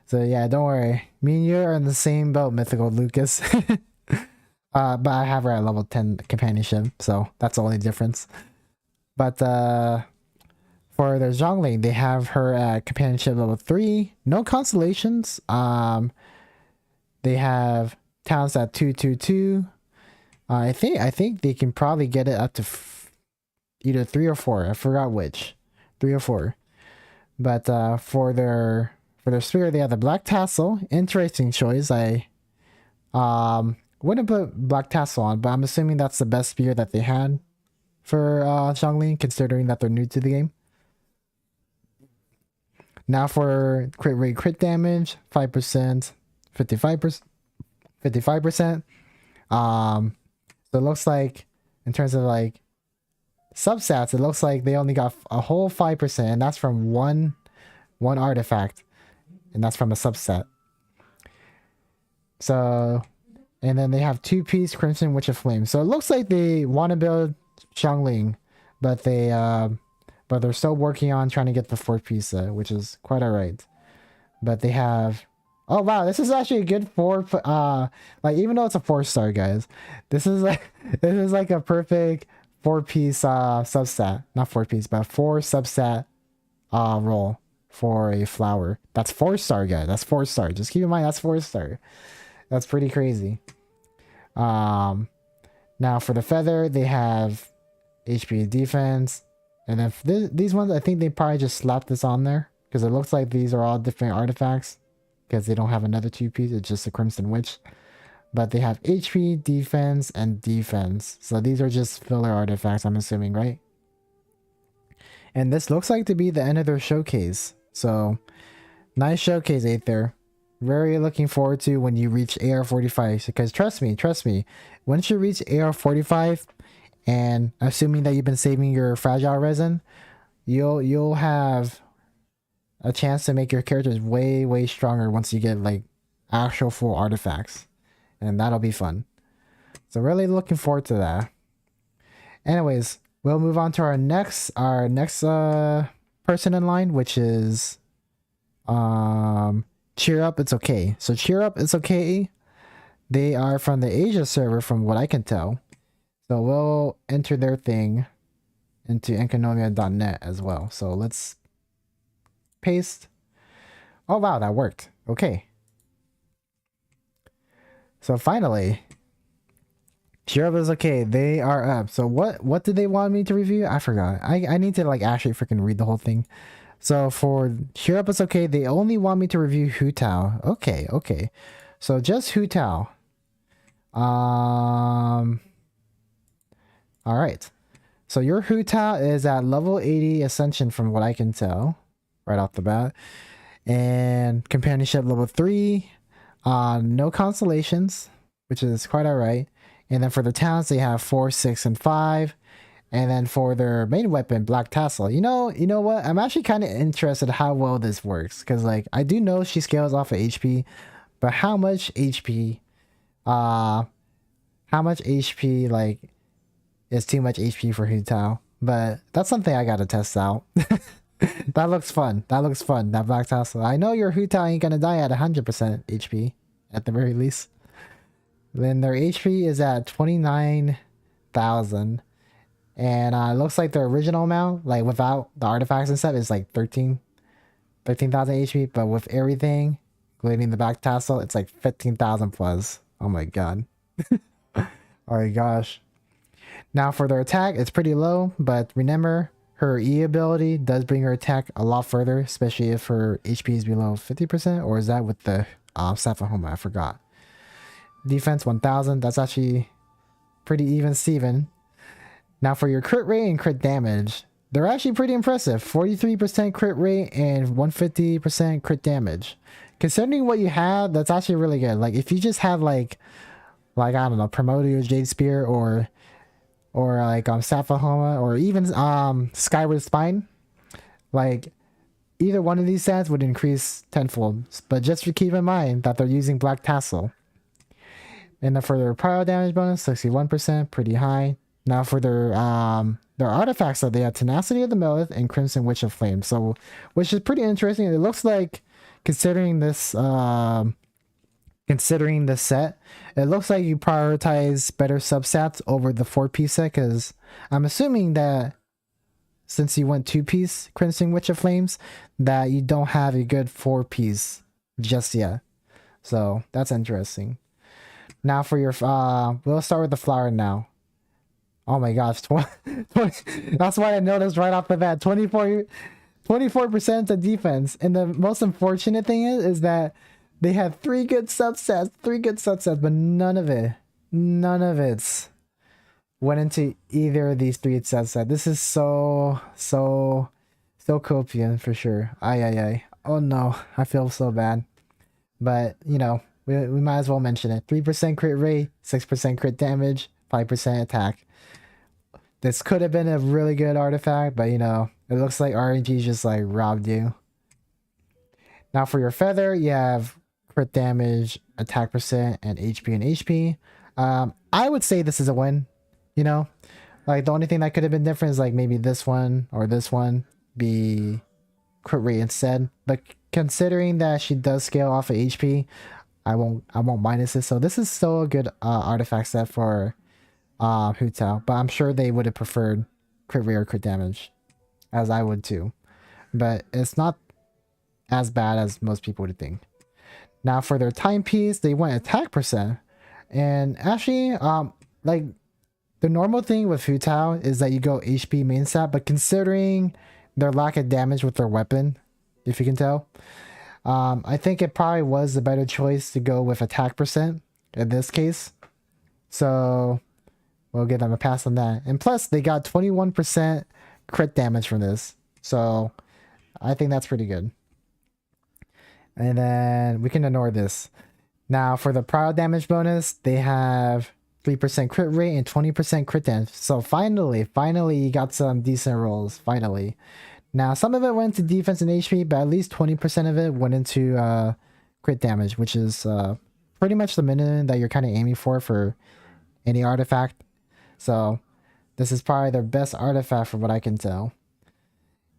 So yeah, don't worry. Me and you are in the same boat, Mythical Lucas. But I have her at level 10 companionship, so that's the only difference. But for their Xiangling, they have her at companionship level 3. No constellations. They have talents at 222. I think they can probably get it up to either 3 or 4. I forgot which. 3 or 4. But for their spear, they have the black tassel. Interesting choice. I Wouldn't put Black Tassel on, but I'm assuming that's the best spear that they had for Xiangling, considering that they're new to the game. Now for crit rate, crit damage, 5%, 55%, 55%. So it looks like in terms of like substats, it looks like they only got a whole 5%, and that's from one artifact, and that's from a subset. So, and then they have 2-piece Crimson Witch of Flame. So it looks like they want to build Xiangling, but they're still working on trying to get the 4-piece, which is quite alright. But they have, oh wow, this is actually a good 4. Like even though it's a 4-star, guys, this is like a perfect 4-piece substat, not 4-piece, but 4 substat roll for a flower. That's 4-star, guys. That's 4-star. Just keep in mind that's 4-star. That's pretty crazy. Now for the feather, they have HP defense. And then these ones, I think they probably just slapped this on there because it looks like these are all different artifacts because they don't have another 2-piece. It's just a Crimson Witch. But they have HP, defense, and defense. So these are just filler artifacts, I'm assuming, right? And this looks like to be the end of their showcase. So nice showcase, Aether. Very looking forward to when you reach AR45. Because trust me, once you reach AR45, and assuming that you've been saving your fragile resin, you'll have a chance to make your characters way stronger once you get like actual full artifacts, and that'll be fun. So really looking forward to that. Anyways, we'll move on to our next person in line, which is Cheer Up It's Okay. So Cheer Up It's Okay, they are from the Asia server from what I can tell. So we'll enter their thing into enkanomia.net as well. So let's paste. Oh wow, that worked. Okay. So finally, Cheer Up Is Okay. They are up. So what did they want me to review? I forgot. I need to like actually freaking read the whole thing. So for Cheer Up Is Okay, they only want me to review Hu Tao. Okay. So just Hu Tao. All right, so your Hu Tao is at level 80 Ascension from what I can tell right off the bat, and companionship level 3, no constellations, which is quite all right. And then for the talents, they have 4, 6, and 5. And then for their main weapon, Black Tassel, you know what? I'm actually kind of interested how well this works, because like I do know she scales off of HP, but how much HP like is too much HP for Hu Tao? But that's something I gotta test out. That looks fun. That Black Tassel. I know your Hu Tao ain't gonna die at 100% HP at the very least. Then their HP is at 29,000. And it looks like the original amount, like without the artifacts and stuff, is like 13,000 HP. But with everything, including the Black Tassel, it's like 15,000 plus. Oh my god. Oh my gosh. Now for their attack, it's pretty low, but remember, her E ability does bring her attack a lot further, especially if her HP is below 50%, or is that with the Saphahoma? I forgot. Defense 1000, that's actually pretty even Steven. Now for your crit rate and crit damage, they're actually pretty impressive. 43% crit rate and 150% crit damage. Considering what you have, that's actually really good. Like if you just have like I don't know, Primordial Jade Spear or like Saphahoma or even Skyward Spine, like either one of these stats would increase tenfold. But just keep in mind that they're using Black Tassel. And then for their pyro damage bonus, 61%, pretty high. Now for their artifacts, so they have Tenacity of the Melith and Crimson Witch of Flame. So, which is pretty interesting. It looks like, considering this set, it looks like you prioritize better substats over the 4-piece set, because I'm assuming that since you went 2-piece Crimson Witch of Flames, that you don't have a good 4-piece just yet. So that's interesting. Now for your we'll start with the flower now. Oh my gosh, 20, that's why I noticed right off the bat, 24% of defense. And the most unfortunate thing is that They had three good subsets, but none of it went into either of these three subsets. This is so copian for sure. Ay. Oh no, I feel so bad. But you know, we might as well mention it. 3% crit rate, 6% crit damage, 5% attack. This could have been a really good artifact, but you know, it looks like RNG just like robbed you. Now for your feather, you have crit damage, attack percent, and HP. I would say this is a win. You know, like the only thing that could have been different is like maybe this one or this one be crit rate instead. But considering that she does scale off of HP, I won't minus it. So this is still a good artifact set for Hu Tao. But I'm sure they would have preferred crit rate or crit damage, as I would too. But it's not as bad as most people would think. Now for their timepiece, they went attack percent, and actually, like the normal thing with Hu Tao is that you go HP main stat, but considering their lack of damage with their weapon, if you can tell, I think it probably was the better choice to go with attack percent in this case. So we'll give them a pass on that. And plus, they got 21% crit damage from this, so I think that's pretty good. And then we can ignore this. Now for the prior damage bonus, they have 3% crit rate and 20% crit damage. So finally you got some decent rolls, finally. Now some of it went to defense and HP, but at least 20% of it went into crit damage, which is pretty much the minimum that you're kind of aiming for any artifact. So this is probably their best artifact from what I can tell.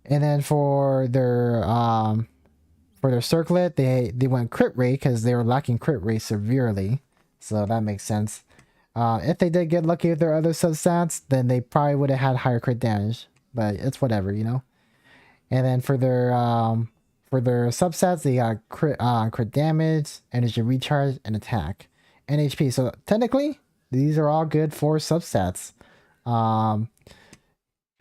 And then for their circlet, they went crit rate because they were lacking crit rate severely, so that makes sense. If they did get lucky with their other substats, then they probably would have had higher crit damage, but it's whatever, you know. And then for their substats, they got crit damage, energy recharge, and attack, and HP. So technically, these are all good for substats, because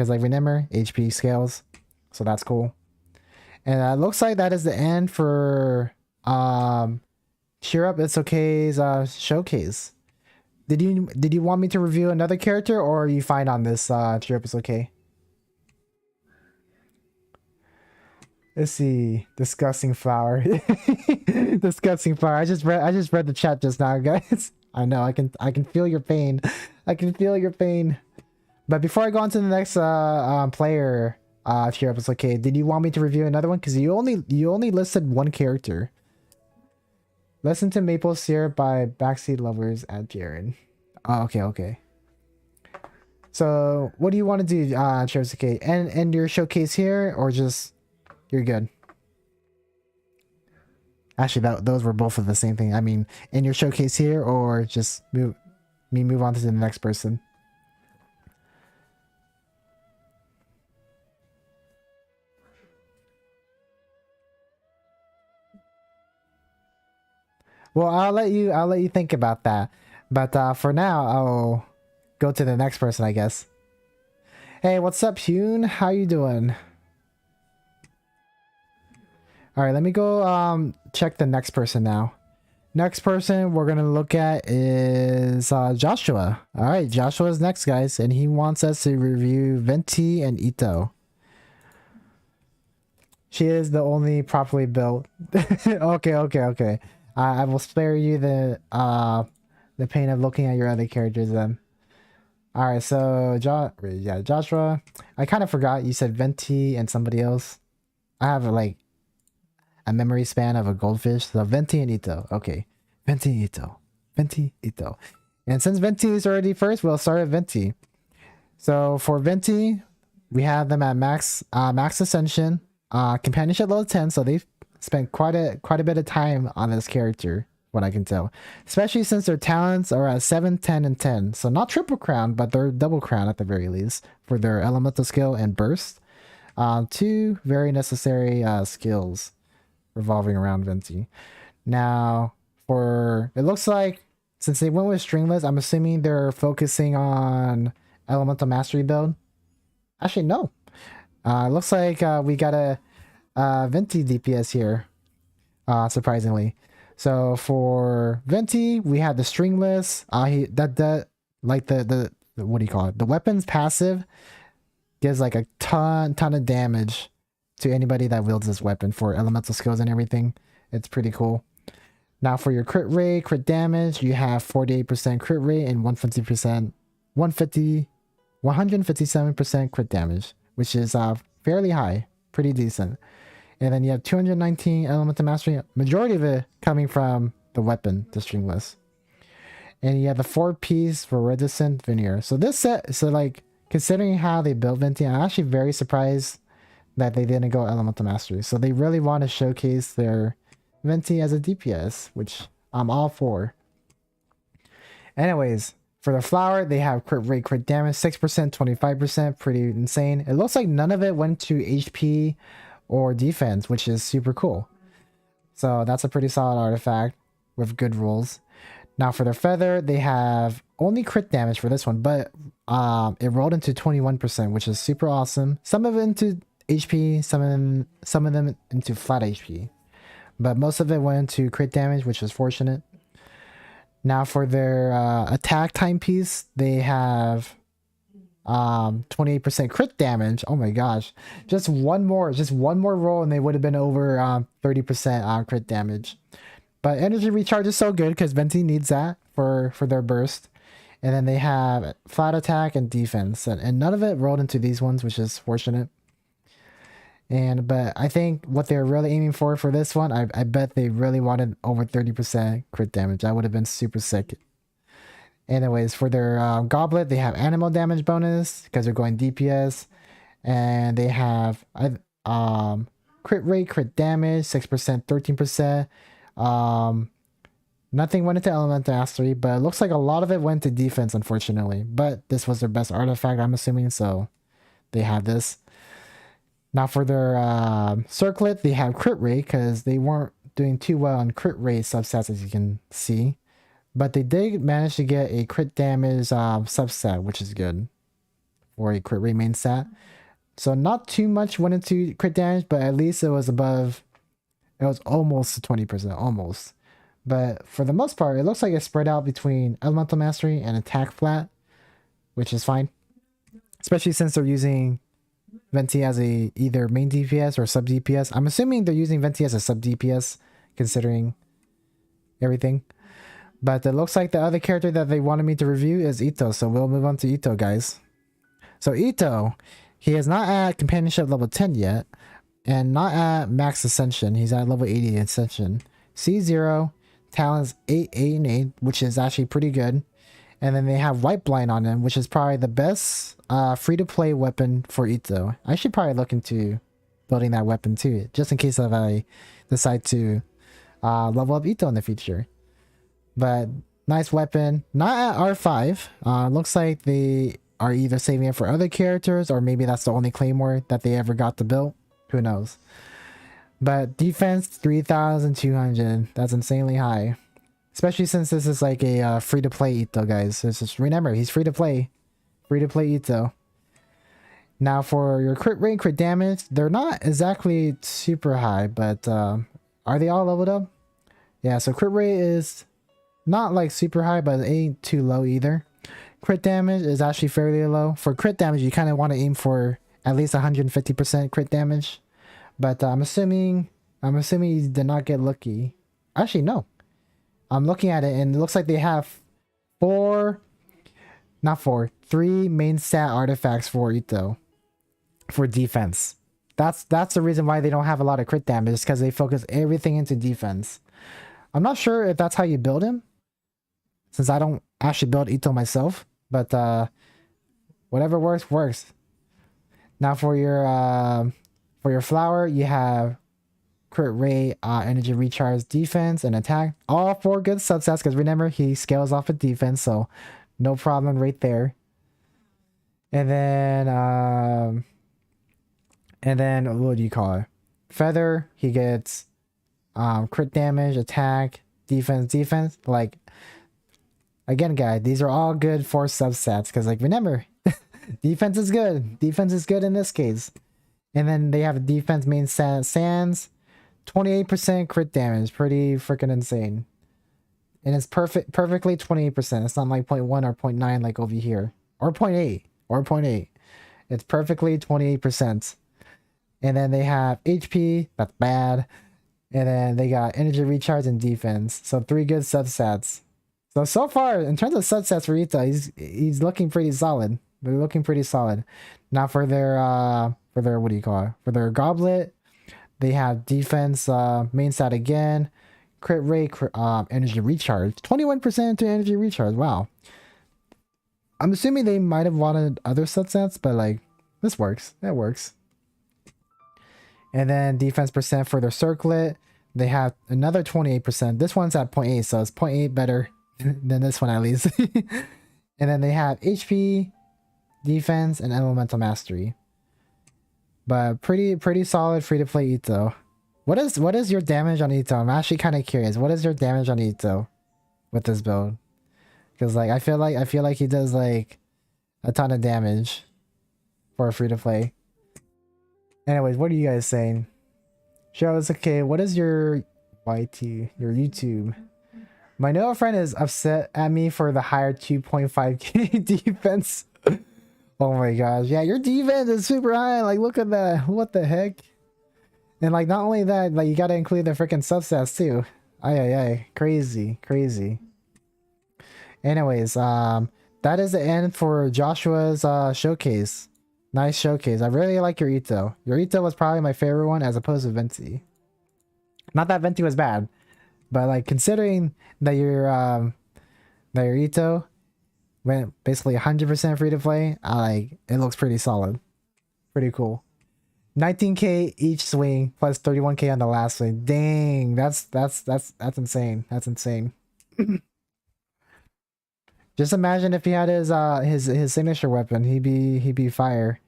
like remember, HP scales, so that's cool. And it looks like that is the end for Cheer Up It's Okay's showcase. Did you want me to review another character, or are you fine on this Cheer Up It's Okay? Let's see. Disgusting flower. Disgusting flower. I just read the chat just now, guys. I know, I can feel your pain. I can feel your pain. But before I go on to the next player, Cheer Up It's Okay, did you want me to review another one? Because you only listed one character. Listen to Maple Syrup by Backseat Lovers at Jaren. Oh, okay. So what do you want to do, Cheer Up It's Okay? End your showcase here, or just you're good? Actually, those were both of the same thing. I mean, end your showcase here, or just move on to the next person. Well, I'll let you think about that. But for now, I'll go to the next person, I guess. Hey, what's up, Hune? How you doing? All right, let me go check the next person now. Next person we're gonna look at is Joshua. All right, Joshua's next, guys, and he wants us to review Venti and Ito. She is the only properly built. Okay. I will spare you the pain of looking at your other characters then. All right, so Joshua. I kind of forgot you said Venti and somebody else. I have like a memory span of a goldfish. So Venti and Ito. Okay, Venti, Ito. And since Venti is already first, we'll start at Venti. So for Venti, we have them at max ascension, companionship level 10. So they've spent quite a bit of time on this character, what I can tell, especially since their talents are at 7, 10, and 10. So not triple crown, but they're double crown at the very least for their elemental skill and burst. Two very necessary skills revolving around Venti. Now, it looks like since they went with stringless, I'm assuming they're focusing on elemental mastery build. Actually, no. It looks like we got a Venti DPS here, surprisingly. So for Venti, we have the stringless. Like the what do you call it? The weapon's passive gives like a ton of damage to anybody that wields this weapon for elemental skills and everything. It's pretty cool. Now for your crit rate, crit damage, you have 48% crit rate and 157% crit damage, which is fairly high, pretty decent. And then you have 219 elemental mastery, majority of it coming from the weapon, the stringless. And you have the 4-piece iridescent veneer. So this set, so like considering how they built Venti, I'm actually very surprised that they didn't go elemental mastery. So they really want to showcase their Venti as a DPS, which I'm all for. Anyways, for the flower, they have crit rate, crit damage, 6%, 25%, pretty insane. It looks like none of it went to HP or defense, which is super cool. So that's a pretty solid artifact with good rules. Now for their feather, they have only crit damage for this one, but it rolled into 21%, which is super awesome. Some of it into HP, some of them into flat HP, but most of it went into crit damage, which is fortunate. Now for their attack timepiece, they have 28% crit damage. Oh my gosh, just one more roll and they would have been over 30% crit damage. But energy recharge is so good because Venti needs that for their burst. And then they have flat attack and defense, and none of it rolled into these ones, which is fortunate. But I think what they're really aiming for this one, I bet they really wanted over 30% crit damage. That would have been super sick. Anyways, for their goblet, they have animal damage bonus because they're going DPS, and they have crit rate, crit damage, 6%, 13%. Nothing went into elemental mastery, but it looks like a lot of it went to defense, unfortunately. But this was their best artifact, I'm assuming, so they have this. Now for their circlet, they have crit rate because they weren't doing too well on crit rate subsets, as you can see. But they did manage to get a crit damage subset, which is good for a crit rate main stat. So not too much went into crit damage, but at least it was above, it was almost 20%, almost. But for the most part, it looks like it's spread out between elemental mastery and attack flat, which is fine. Especially since they're using Venti as a either main DPS or sub DPS. I'm assuming they're using Venti as a sub DPS, considering everything. But it looks like the other character that they wanted me to review is Ito, so we'll move on to Ito, guys. So Ito, he is not at companionship level 10 yet, and not at max ascension. He's at level 80 ascension. C0, talents 8, 8, and 8, which is actually pretty good. And then they have White Blind on him, which is probably the best free-to-play weapon for Ito. I should probably look into building that weapon too, just in case I decide to level up Ito in the future. But nice weapon. Not at R5. Looks like they are either saving it for other characters, or maybe that's the only claymore that they ever got to build. Who knows? But defense 3,200. That's insanely high. Especially since this is like a free-to-play Ito, guys. It's just, remember, he's free-to-play. Free-to-play Ito. Now for your crit rate, crit damage, they're not exactly super high, but are they all leveled up? Yeah, so crit rate is not like super high, but it ain't too low either. Crit damage is actually fairly low. For crit damage, you kind of want to aim for at least 150% crit damage. But I'm assuming you did not get lucky. Actually, no. I'm looking at it and it looks like they have 3 main stat artifacts for Ito for defense. That's the reason why they don't have a lot of crit damage, because they focus everything into defense. I'm not sure if that's how you build him, since I don't actually build Ito myself, but whatever works. Now for your flower, you have crit rate, energy recharge, defense, and attack. All 4 good subsets, because remember, he scales off of defense, so no problem right there. And then what do you call it? Feather, he gets crit damage, attack, defense. Like, again, guys, these are all good 4 subsets, because like remember, defense is good. Defense is good in this case. And then they have a defense main stat Sands, 28% crit damage. Pretty freaking insane. And it's perfectly 28%. It's not like 0.1 or 0.9 like over here. Or 0.8. Or 0.8. It's perfectly 28%. And then they have HP. That's bad. And then they got energy recharge and defense. So 3 good substats. So far, in terms of substats for Ita, he's looking pretty solid. They're looking pretty solid. Now for their what do you call it? For their goblet, they have defense, main stat again, crit rate, energy recharge, 21% to energy recharge. Wow. I'm assuming they might have wanted other substats, but like this works. That works. And then defense percent for their circlet, they have another 28%. This one's at 0.8, so it's 0.8 better than this one at least. And then they have HP, defense, and elemental mastery. But pretty solid free to play Ito. What is your damage on Ito? I'm actually kind of curious. What is your damage on Ito with this build? Because like I feel like he does like a ton of damage for a free to play. Anyways, what are you guys saying? Shows, okay, what is your YT, your YouTube? My Noah friend is upset at me for the higher 2.5k defense. Oh my gosh, yeah, your defense is super high. Like, look at that. What the heck? And like, not only that, like, you gotta include the freaking substats too. Ay, crazy. Anyways, that is the end for Joshua's showcase. Nice showcase. I really like your Ito. Your Ito was probably my favorite one as opposed to Venti. Not that Venti was bad, but like considering that your Ito went basically 100% free to play, it looks pretty solid. Pretty cool. 19k each swing plus 31k on the last swing. Dang, that's insane. That's insane. Just imagine if he had his signature weapon, he'd be fire.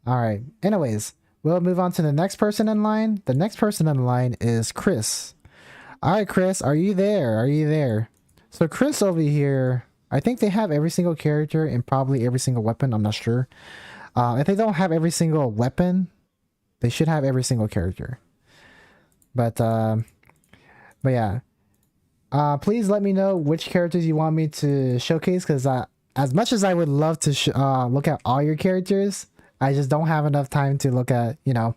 All right. Anyways, we'll move on to the next person in line. The next person in line is Chris. All right, Chris, are you there? Are you there? So Chris over here, I think they have every single character and probably every single weapon. I'm not sure. If they don't have every single weapon, they should have every single character. But yeah. Please let me know which characters you want me to showcase, because as much as I would love to look at all your characters, I just don't have enough time to look at, you know,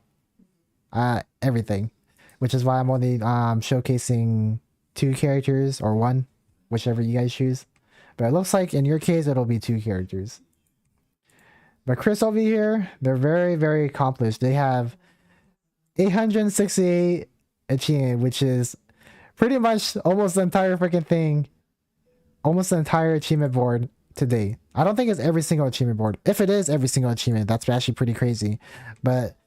everything, which is why I'm only showcasing 2 characters or 1, whichever you guys choose. But it looks like in your case it'll be 2 characters. But Chris over here, they're very accomplished. They have 868 achievement, which is pretty much almost the entire freaking thing, almost the entire achievement board today. I don't think it's every single achievement board. If it is every single achievement, that's actually pretty crazy. But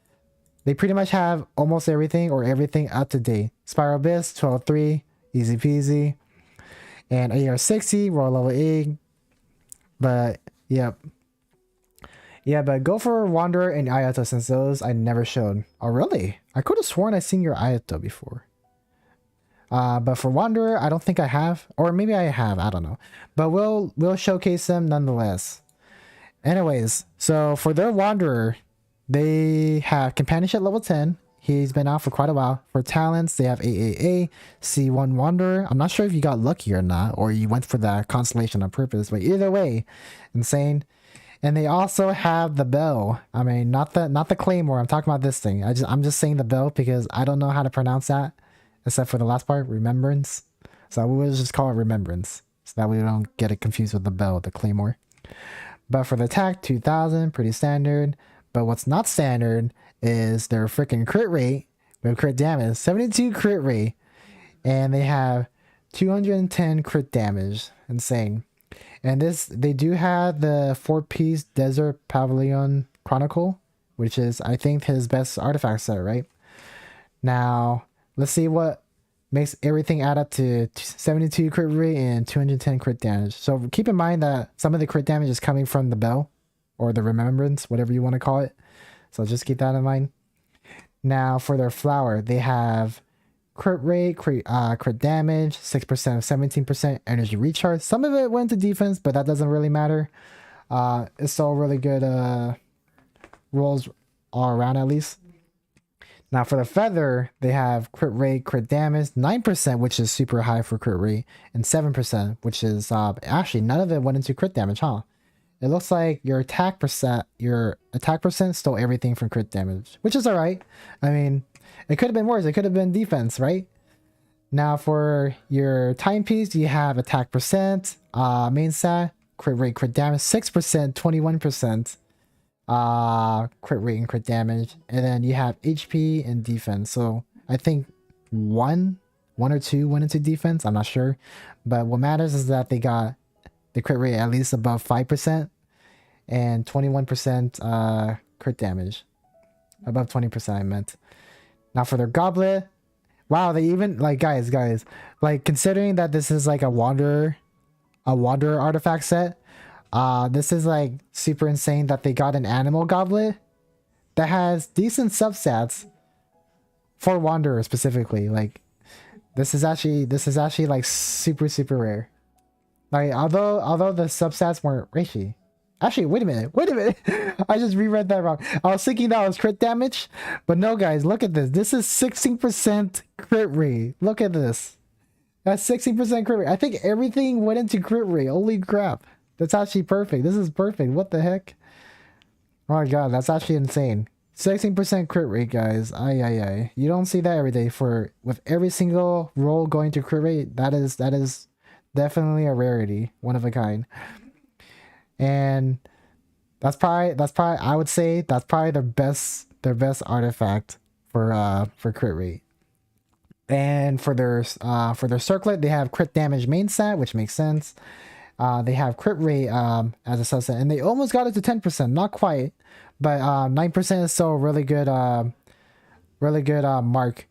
they pretty much have almost everything or everything up to date. Spiral Abyss, 12-3, easy peasy. And AR60, raw level 8. But, yep. Yeah, but go for Wanderer and Ayato, since those I never showed. Oh, really? I could have sworn I seen your Ayato before. But for Wanderer, I don't think I have, or maybe I have, I don't know. But we'll showcase them nonetheless. Anyways, so for their Wanderer, they have Companionship level 10. He's been out for quite a while. For talents, they have AAA, C1 Wanderer. I'm not sure if you got lucky or not, or you went for that constellation on purpose, but either way, insane. And they also have the bell. I mean, not the claymore. I'm talking about this thing. I'm just saying the bell because I don't know how to pronounce that. Except for the last part, remembrance. So we will just call it remembrance, so that we don't get it confused with the bell, the claymore. But for the attack, 2000, pretty standard. But what's not standard is their freaking crit rate with crit damage, 72 crit rate, and they have 210 crit damage. Insane. And they do have the 4-piece Desert Pavilion Chronicle, which is, I think, his best artifact set, right? Now, let's see what makes everything add up to 72 crit rate and 210 crit damage. So keep in mind that some of the crit damage is coming from the bell or the remembrance, whatever you want to call it. So just keep that in mind. Now for their flower, they have crit rate, crit damage, 6%, 17% energy recharge. Some of it went to defense, but that doesn't really matter. It's still really good rolls all around at least. Now for the feather, they have crit rate, crit damage, 9%, which is super high for crit rate, and 7%, which is actually none of it went into crit damage, huh? It looks like your attack percent stole everything from crit damage, which is alright. I mean, it could have been worse. It could have been defense, right? Now for your timepiece, you have attack percent, main stat, crit rate, crit damage, 6%, 21%. Crit rate and crit damage, and then you have HP and defense. So I think one or two went into defense, I'm not sure, but what matters is that they got the crit rate at least above 5% and 21% crit damage, above 20% I meant. Now for their goblet, wow, they even like guys like considering that this is like a wanderer artifact set, this is like super insane that they got an animal goblet that has decent substats for wanderer specifically. Like this is actually like super rare. Like although the substats weren't racy. Actually, wait a minute. I just reread that wrong. I was thinking that was crit damage, but no guys, look at this. This is 16% crit rate. Look at this. That's 16% crit rate. I think everything went into crit rate. Holy crap. That's actually perfect. This is perfect. What the heck? Oh my god, that's actually insane. 16% crit rate, guys. Ay. You don't see that every day with every single roll going to crit rate. That is definitely a rarity. One of a kind. And that's probably I would say that's probably their best artifact for crit rate. And for their circlet, they have crit damage main stat, which makes sense. They have crit rate as a subset, and they almost got it to 10%, not quite, but 9% is still a really good mark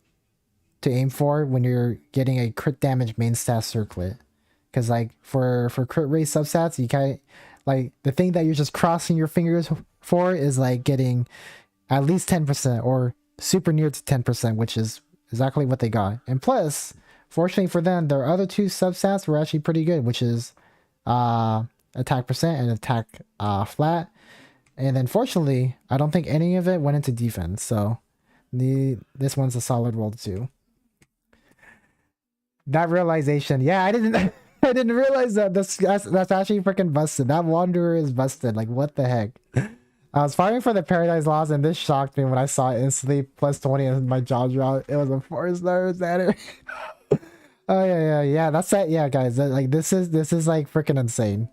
to aim for when you're getting a crit damage main stat circlet. Because like for crit rate substats, you kind of like the thing that you're just crossing your fingers for is like getting at least 10% or super near to 10%, which is exactly what they got. And plus, fortunately for them, their other two substats were actually pretty good, which is attack percent and attack flat. And then fortunately, I don't think any of it went into defense, so this one's a solid roll too. That realization, yeah, I didn't I didn't realize that that's actually freaking busted. That wanderer is busted. Like what the heck? I was fighting for the Paradise Lost, and this shocked me when I saw it instantly plus 20 and my jaw dropped. It was a 4-star Saturn. Oh yeah. That's that. Yeah, guys. Like this is like freaking insane.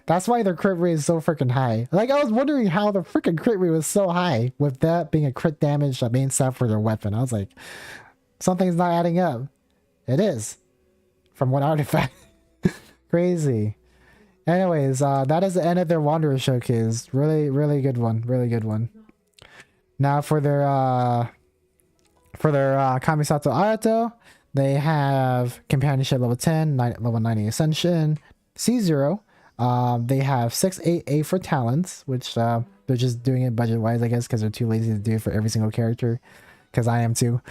That's why their crit rate is so freaking high. Like I was wondering how the freaking crit rate was so high with that being a crit damage main stat for their weapon. I was like, something's not adding up. It is from one artifact. Crazy. Anyways, that is the end of their Wanderer showcase. Really good one. Really good one. Now for their Kamisato Ayato, they have companionship level 10, level 90 ascension, C0. They have 6-8 for talents, which they're just doing it budget wise, I guess, because they're too lazy to do it for every single character. Because I am too.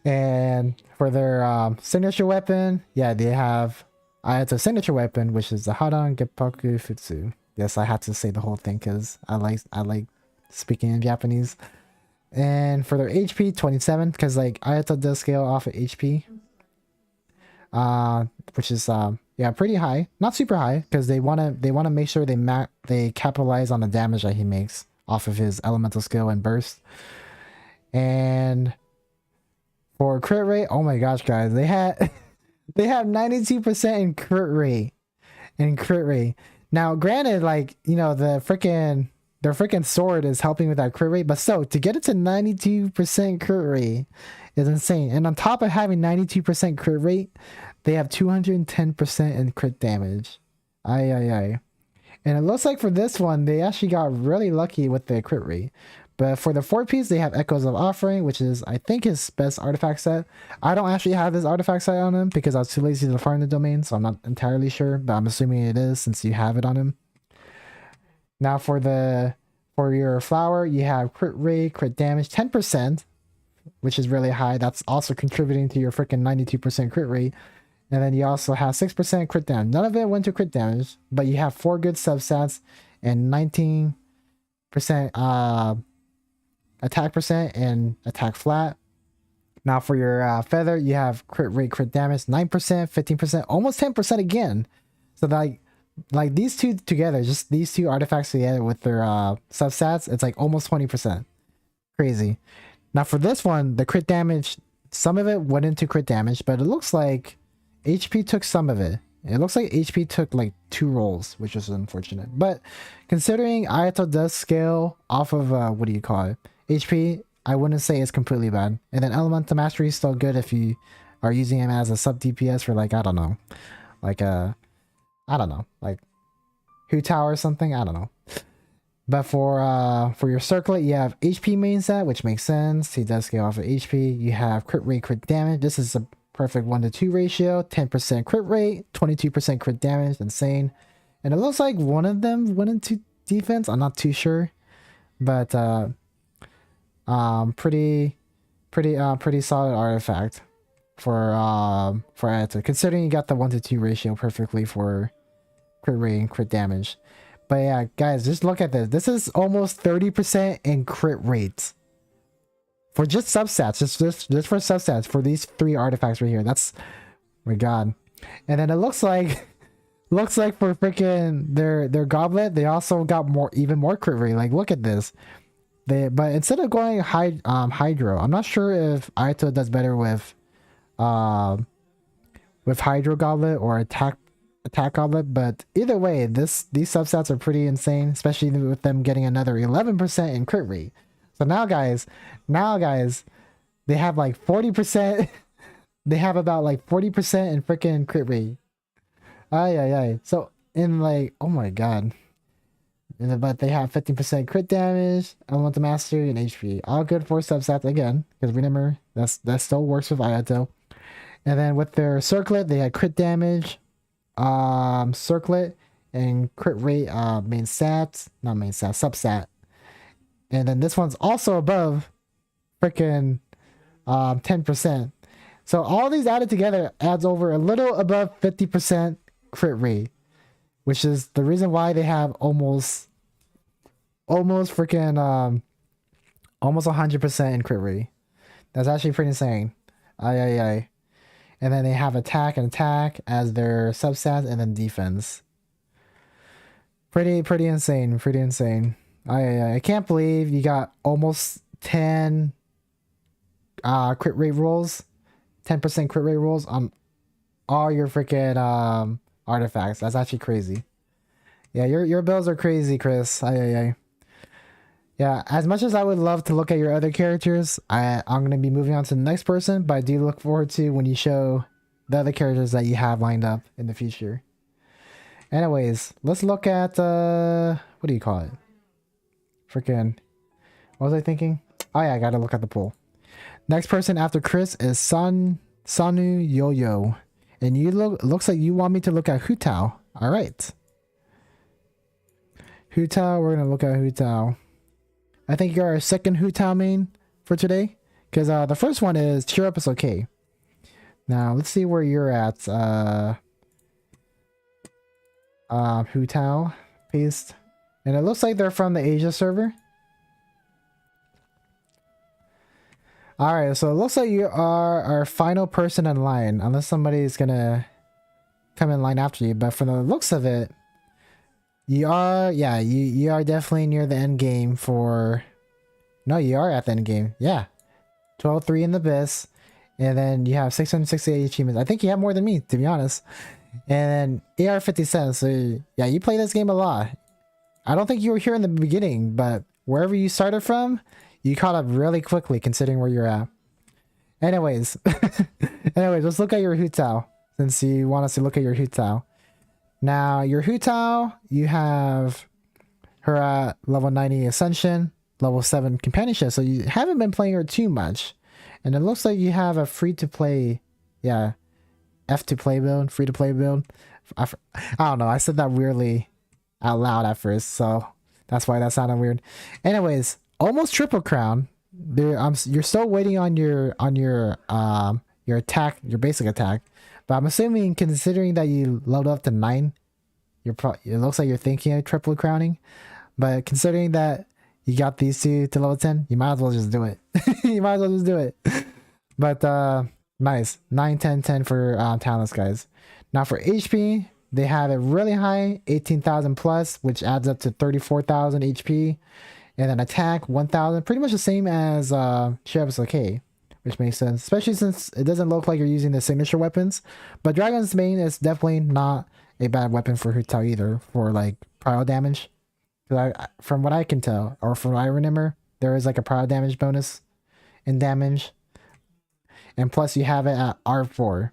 And for their signature weapon, yeah, they have Ayato's signature weapon, which is the Hadan Geppaku Futsu. Yes, I had to say the whole thing because I like speaking in Japanese. And for their HP, 27, because like Ayato does scale off of HP, which is yeah, pretty high, not super high, because they wanna make sure they capitalize on the damage that he makes off of his elemental skill and burst. And for crit rate, oh my gosh, guys, they have 92% in crit rate. Now, granted, like, you know, their freaking sword is helping with that crit rate, but so to get it to 92% crit rate is insane. And on top of having 92% crit rate, they have 210% in crit damage. Ay. And it looks like for this one, they actually got really lucky with the crit rate. But for the 4-piece, they have Echoes of Offering, which is, I think, his best artifact set. I don't actually have this artifact set on him because I was too lazy to farm the domain, so I'm not entirely sure, but I'm assuming it is since you have it on him. Now for your flower, you have crit rate, crit damage, 10%, which is really high. That's also contributing to your freaking 92% crit rate. And then you also have 6% crit damage. None of it went to crit damage, but you have 4 good substats and 19% attack percent and attack flat, Now for your feather, you have crit rate, crit damage, 9%, 15%, almost 10% again. So like these two together, just these two artifacts together with their substats, it's like almost 20%. Crazy. Now for this one, the crit damage, some of it went into crit damage, but it looks like HP took some of it. It looks like HP took like 2 rolls, which is unfortunate. But considering Ayato does scale off of, what do you call it? HP, I wouldn't say it's completely bad. And then Elemental Mastery is still good if you are using him as a sub DPS for like, I don't know. Like I don't know. Like Hu Tao or something? I don't know. But for your circlet, you have HP main set, which makes sense. He does scale off of HP. You have crit rate, crit damage. This is a perfect 1-to-2 ratio. 10% crit rate, 22% crit damage. Insane. And it looks like one of them went into defense. I'm not too sure, but pretty solid artifact for Ayato, considering you got the 1-to-2 ratio perfectly for crit rate and crit damage. But yeah, guys, just look at this. This is almost 30% in crit rates for just substats. Just for substats for these 3 artifacts right here. That's, oh my god. And then it looks like for freaking their goblet, they also got even more crit rate. Like, look at this. But instead of going hydro, I'm not sure if Ayato does better with hydro goblet or attack goblet, but either way, these substats are pretty insane, especially with them getting another 11% in crit rate. So now guys, they have like 40%. They have about like 40% in freaking crit rate. Ay. So in like, oh my god. But they have 15% crit damage, Elemental Mastery, and HP. All good for substats again, because remember that still works with Ayato. And then with their circlet, they had crit damage, circlet, and crit rate, substat. And then this one's also above freaking 10%. So all these added together adds over a little above 50% crit rate, which is the reason why they have almost freaking almost 100% in crit rate. That's actually pretty insane. Ay. And then they have attack as their substats, and then defense. Pretty insane. I can't believe you got almost 10 crit rate rolls, 10% crit rate rolls on all your freaking artifacts. That's actually crazy. Yeah, your builds are crazy, Chris. Ay. Yeah, as much as I would love to look at your other characters, I'm going to be moving on to the next person, but I do look forward to when you show the other characters that you have lined up in the future. Anyways, let's look at, what do you call it? Freaking, what was I thinking? Oh yeah, I gotta look at the poll. Next person after Chris is Sanu Yo-Yo. And you looks like you want me to look at Hu Tao. Alright. Hu Tao, we're going to look at Hu Tao. I think you're our second Hu Tao main for today. Because the first one is Cheer Up Is Okay. Now, let's see where you're at. Hu Tao. Paste. And it looks like they're from the Asia server. Alright, so it looks like you are our final person in line. Unless somebody's gonna come in line after you. But from the looks of it, you are, yeah, you are definitely near the end game for... No, you are at the end game. Yeah. 12-3 in the Abyss. And then you have 668 achievements. I think you have more than me, to be honest. And then AR-57. So, yeah, you play this game a lot. I don't think you were here in the beginning, but wherever you started from, you caught up really quickly considering where you're at. Anyways, let's look at your Hu Tao, since you want us to look at your Hu Tao. Now, your Hu Tao, you have her at level 90 Ascension, level 7 Companionship, so you haven't been playing her too much. And it looks like you have a free-to-play, yeah, F-to-play build, free-to-play build. I don't know, I said that weirdly out loud at first, so that's why that sounded weird. Anyways, almost triple crown. You're still waiting on your attack, your basic attack, but I'm assuming, considering that you leveled up to 9, it looks like you're thinking of triple crowning. But considering that you got these two to level 10, you might as well just do it. You might as well just do it. But nice. 9, 10, 10 for talents, guys. Now for HP, they have it really high, 18,000 plus, which adds up to 34,000 HP. And then attack, 1,000. Pretty much the same as Sheriff's K, which makes sense. Especially since it doesn't look like you're using the signature weapons. But Dragon's Mane is definitely not a bad weapon for Hu Tao either, for like prio damage. From what I can tell, or from what I remember, there is like a prio damage bonus in damage. And plus you have it at R4.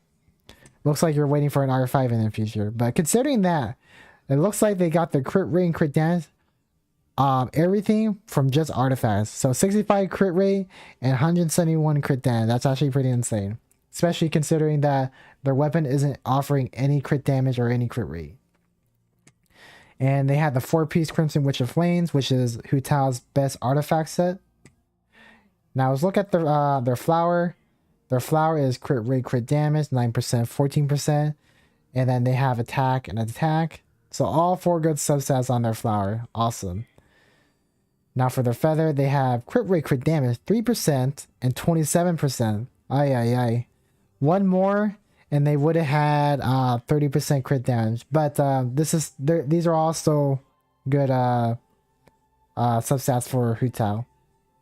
Looks like you're waiting for an R5 in the future. But considering that, it looks like they got the crit rate and crit damage, everything from just artifacts. So 65 crit rate and 171 crit damage. That's actually pretty insane. Especially considering that their weapon isn't offering any crit damage or any crit rate. And they had the 4-piece Crimson Witch of Flames, which is Hu Tao's best artifact set. Now let's look at their flower. Their flower is crit rate, crit damage, 9%, 14%. And then they have attack and attack. So all 4 good substats on their flower. Awesome. Now for their feather, they have crit rate, crit damage, 3% and 27%. Ay, ay, ay. One more, and they would have had 30% crit damage. But these are also good substats for Hu Tao.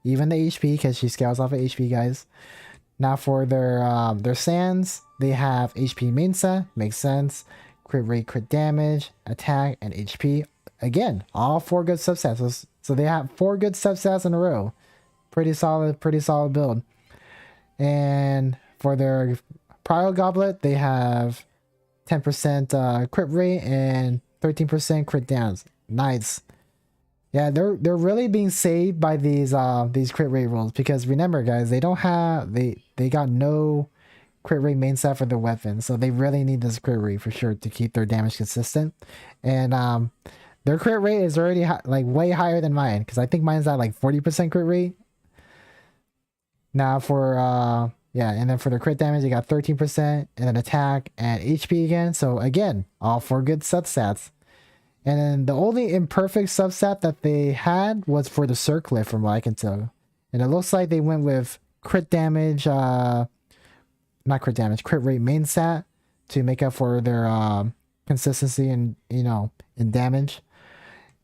Even the HP, because she scales off of HP, guys. Now for their sands, they have HP main set, makes sense. Crit rate, crit damage, attack, and HP. Again, all 4 good substats. So they have 4 good substats in a row. Pretty solid build. And for their Prio Goblet, they have 10% crit rate and 13% crit damage. Nice. Yeah, they're really being saved by these crit rate rolls, because remember, guys, they got no crit rate main set for the weapon, so they really need this crit rate for sure to keep their damage consistent. And their crit rate is already like way higher than mine, because I think mine's at like 40% crit rate. Now for yeah, and then for the crit damage, they got 13%, and then attack and HP again. So again, all 4 good substats. And then the only imperfect substat that they had was for the circlet, from what I can tell. And it looks like they went with crit damage, not crit damage, crit rate main stat to make up for their consistency and, in damage.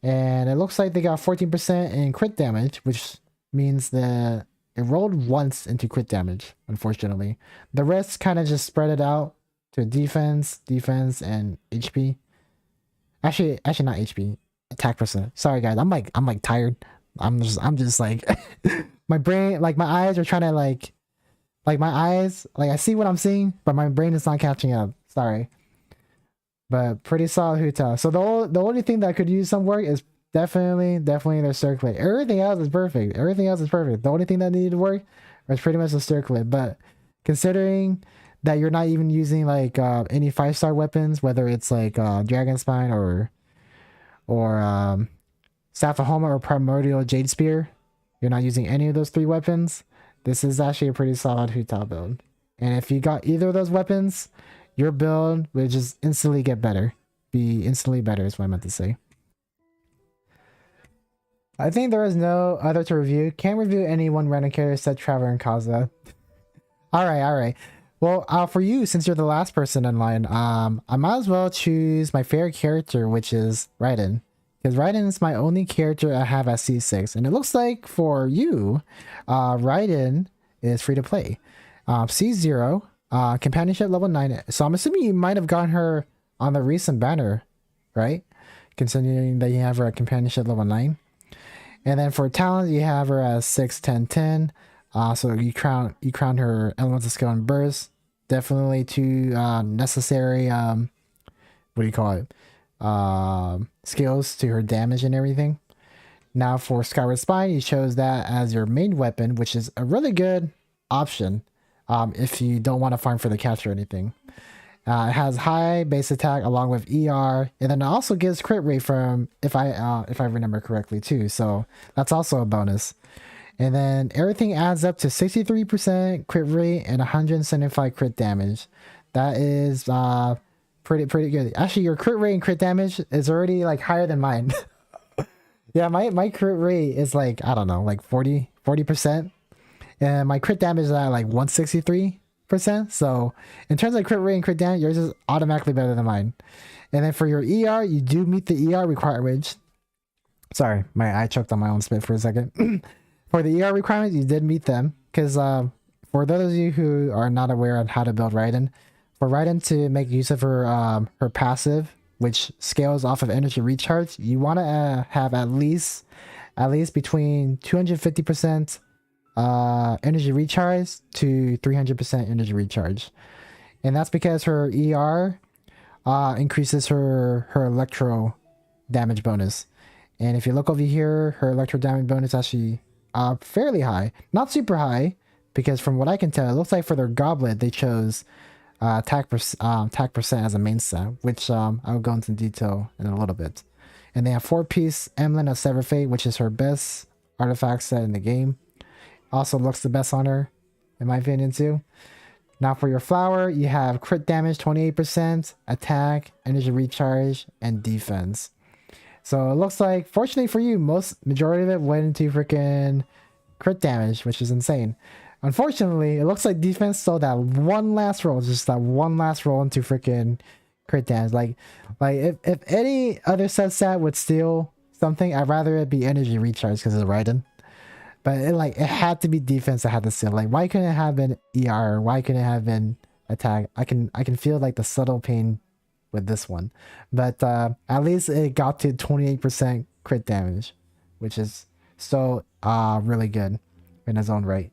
And it looks like they got 14% in crit damage, which means that it rolled once into crit damage, unfortunately. The rest kind of just spread it out to defense, and HP. Actually not HP. Attack percent. Sorry guys, I'm like tired. I'm just like my brain, like my eyes are trying to like my eyes, like I see what I'm seeing, but my brain is not catching up. Sorry. But pretty solid Hu Tao. So the only thing that could use some work is definitely their circlet. Everything else is perfect. The only thing that needed to work was pretty much the circlet. But considering that you're not even using like any 5-star weapons, whether it's like Dragon Spine or Staff of Homa or Primordial Jade Spear, you're not using any of those 3 weapons. This is actually a pretty solid Hu Tao build. And if you got either of those weapons, your build will just instantly get better. Be instantly better is what I meant to say. I think there is no other to review. Can't review any one random character except Traveler and Kaza. Alright. Well, for you, since you're the last person in line, I might as well choose my favorite character, which is Raiden. Because Raiden is my only character I have at C6. And it looks like for you, Raiden is free to play. C0, companionship level 9. So I'm assuming you might have gotten her on the recent banner, right? Considering that you have her at companionship level 9. And then for talent, you have her as 6, 10, 10. So you crown her Elements of Skill and Burst. Definitely 2 necessary skills to her damage and everything. Now for Skyward Spine, you chose that as your main weapon, which is a really good option if you don't want to farm for the catch or anything. It has high base attack along with ER, and then it also gives crit rate from, if I remember correctly too, so that's also a bonus. And then everything adds up to 63% crit rate and 175 crit damage. That is pretty good. Actually, your crit rate and crit damage is already like higher than mine. Yeah, my crit rate is like, I don't know, like 40%. and my crit damage is at like 163%. So in terms of crit rate and crit damage, yours is automatically better than mine. And then for your ER, you do meet the ER requirements. Sorry, I choked on my own spit for a second. For the ER requirements, you did meet them. Because for those of you who are not aware of how to build Raiden, for Raiden to make use of her passive, which scales off of energy recharge, you want to have at least between 250% energy recharge to 300% energy recharge. And that's because her ER increases her electro damage bonus. And if you look over here, her electro damage bonus is actually fairly high. Not super high, because from what I can tell, it looks like for their goblet, they chose attack percent as a main set, which I'll go into detail in a little bit. And they have 4-piece Emblem of Sever Fate, which is her best artifact set in the game. Also looks the best on her, in my opinion, too. Now for your flower, you have crit damage 28%, attack, energy recharge, and defense. So it looks like, fortunately for you, majority of it went into freaking crit damage, which is insane. Unfortunately, it looks like defense saw that one last roll, just that one last roll into freaking crit damage. Like if any other subset would steal something, I'd rather it be energy recharge because it's Raiden. But it had to be defense that had to steal. Like, why couldn't it have been ER? Why couldn't it have been attack? I can feel like the subtle pain with this one. But at least it got to 28% crit damage, which is so really good in its own right.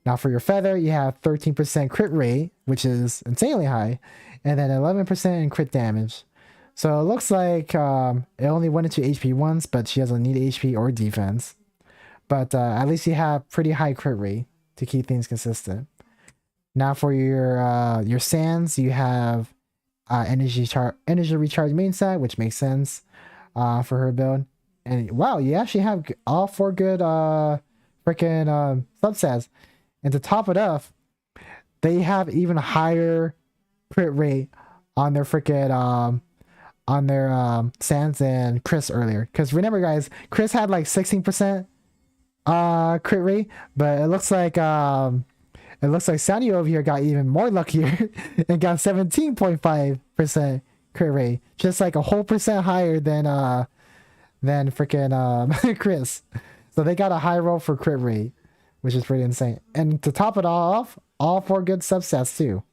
Now for your feather, you have 13% crit rate, which is insanely high, and then 11% in crit damage. So it looks like it only went into HP once, but she doesn't need HP or defense. But at least you have pretty high crit rate to keep things consistent. Now for your sands, you have energy recharge main set, which makes sense for her build. And wow, you actually have all 4 good freaking subsets. And to top it off, they have even higher crit rate on their freaking on their sands than Chris earlier. Because remember, guys, Chris had like 16% crit rate, but it looks like Sandy over here got even more luckier and got 17.5% crit rate, just like a whole percent higher than freaking Chris. So they got a high roll for crit rate, which is pretty insane. And to top it all off, all 4 good subsets too.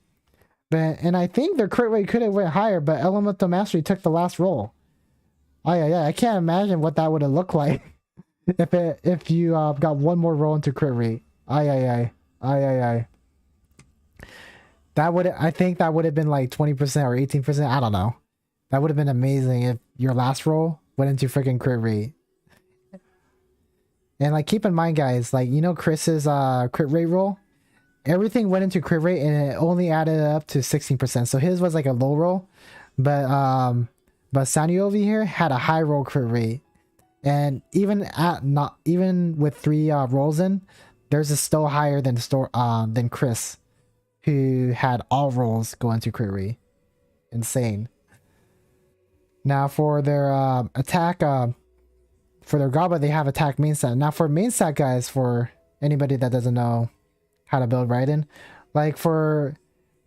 And I think their crit rate could have went higher, but Elemental Mastery took the last roll. Oh yeah, I can't imagine what that would have looked like if you got one more roll into crit rate. That I think that would have been like 20% or 18%. I don't know. That would have been amazing if your last roll went into freaking crit rate. And like, keep in mind, guys, like, you know, Chris's crit rate roll, everything went into crit rate and it only added up to 16%. So his was like a low roll, but Sanyo over here had a high roll crit rate. And even with 3 rolls in, theirs is still higher than Chris, who had all rolls go into crit rate. Insane. Now for their attack, for their goblet, they have attack main set. Now for main set, guys, for anybody that doesn't know how to build Raiden, for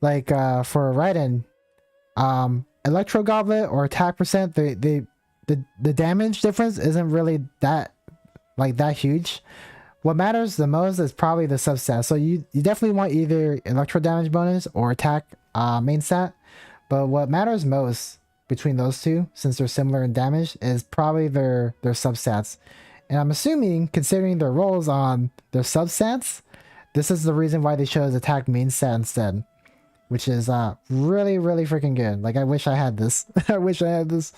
Raiden, electro goblet or attack percent, the damage difference isn't really that huge. What matters the most is probably the subset. So you definitely want either electro damage bonus or attack main set. But what matters most between those two, since they're similar in damage, is probably their subsets. And I'm assuming, considering their roles on their subsets, this is the reason why they chose attack main set instead, which is really, really freaking good. Like, I wish I had this. I wish I had this.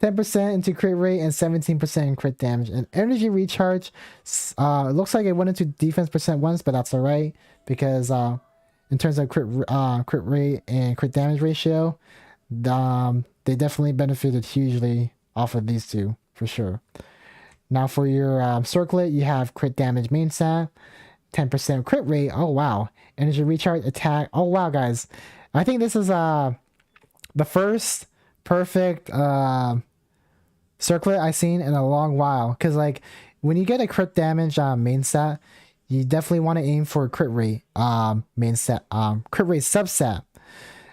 10% into crit rate and 17% in crit damage. And energy recharge, it looks like it went into defense percent once, but that's alright, because in terms of crit rate and crit damage ratio, they definitely benefited hugely off of these two, for sure. Now for your circlet, you have crit damage main set, 10% crit rate. Oh wow. Energy recharge, attack. Oh wow, guys. I think this is the first perfect circlet I've seen in a long while. Because like, when you get a crit damage main set, you definitely want to aim for crit rate main set crit rate subset,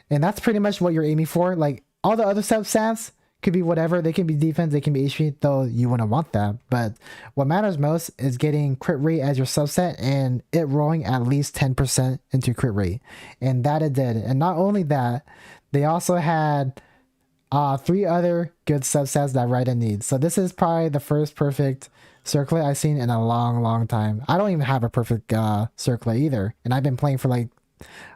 and that's pretty much what you're aiming for. Like all the other subsets could be whatever, they can be defense, they can be HP, though you wouldn't want that. But what matters most is getting crit rate as your subset and it rolling at least 10% into crit rate, and that it did. And not only that, they also had 3 other good subsets that Raiden needs. So this is probably the first perfect circlet I've seen in a long time. I don't even have a perfect circlet either, and I've been playing for like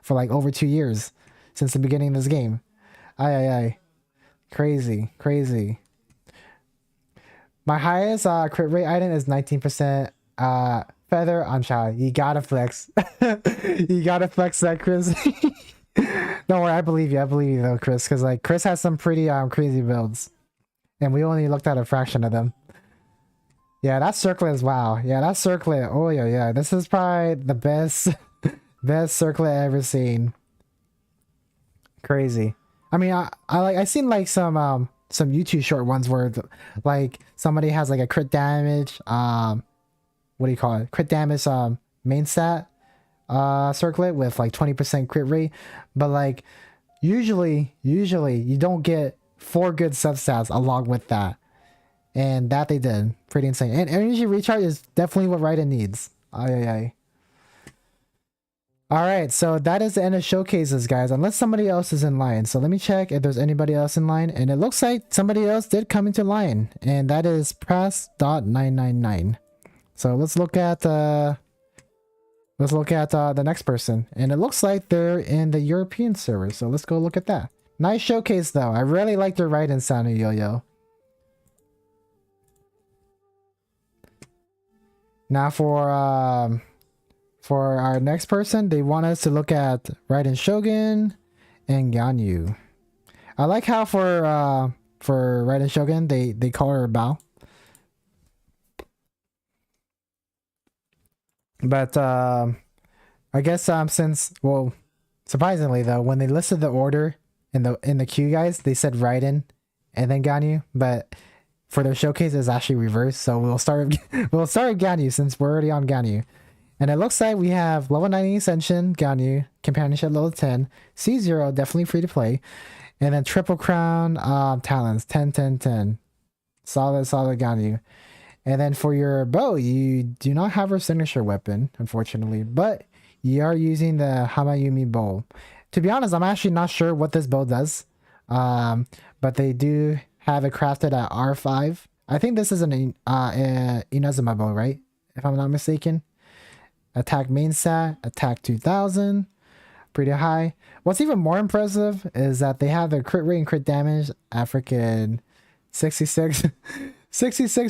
over 2 years since the beginning of this game. Aye. Crazy. My highest crit rate item is 19% feather. I'm shy. You gotta flex. You gotta flex that, Chris. Don't worry, I believe you though, Chris, because like Chris has some pretty crazy builds, and we only looked at a fraction of them. Yeah, that circlet is wow. Yeah, that circlet. Oh yeah. This is probably the best circlet I've ever seen. Crazy. I mean, I seen like some YouTube short ones where like somebody has like a crit damage what do you call it, crit damage main stat circlet with like 20% crit rate, but like usually you don't get 4 good substats along with that, and that they did. Pretty insane. And energy recharge is definitely what Raiden needs. Aye. All right, so that is the end of showcases, guys, unless somebody else is in line. So let me check if there's anybody else in line, and it looks like somebody else did come into line, and that is press.999. So let's look at the next person, and it looks like they're in the European server. So let's go look at that. Nice showcase though. I really like the Raiden sound of Yo-Yo. Now for our next person, they want us to look at Raiden Shogun and Ganyu. I like how for Raiden Shogun they call her Bao. But I guess since, well, surprisingly though, when they listed the order in the queue, guys, they said Raiden and then Ganyu, but for their showcase it's actually reversed. So we'll start with Ganyu since we're already on Ganyu. And it looks like we have level 90 Ascension, Ganyu, Companionship level 10, C0, definitely free to play, and then Triple Crown Talents, 10. Solid Ganyu. And then for your bow, you do not have her signature weapon, unfortunately, but you are using the Hamayumi bow. To be honest, I'm actually not sure what this bow does, but they do have it crafted at R5. I think this is an Inazuma bow, right? If I'm not mistaken. Attack main stat, attack 2000, pretty high. What's even more impressive is that they have their crit rate and crit damage at freaking 66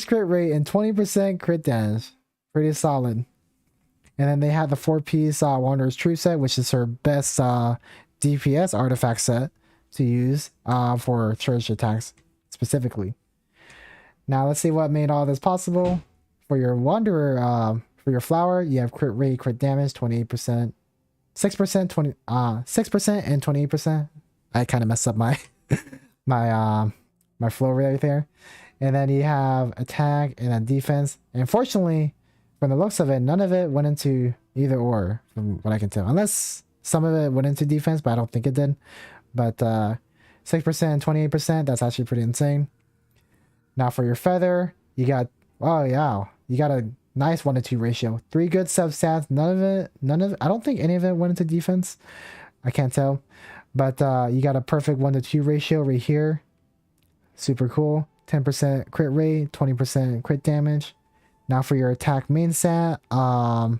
crit rate and 20% crit damage. Pretty solid. And then they have the 4-piece Wanderer's True set, which is her best DPS artifact set to use for charge attacks specifically. Now let's see what made all this possible. For your Wanderer, for your flower, you have crit rate, crit damage, 28%, 6%, 6% and 28%. I kind of messed up my my flow right there. And then you have attack and then defense. And unfortunately, from the looks of it, none of it went into either or, from what I can tell. Unless some of it went into defense, but I don't think it did. But 6% and 28%, that's actually pretty insane. Now for your feather, you got, oh yeah, you got a nice 1-to-2 ratio. 3 good substats. None of it, I don't think any of it went into defense. I can't tell. But you got a perfect 1-to-2 ratio right here. Super cool. 10% crit rate, 20% crit damage. Now for your attack main stat, what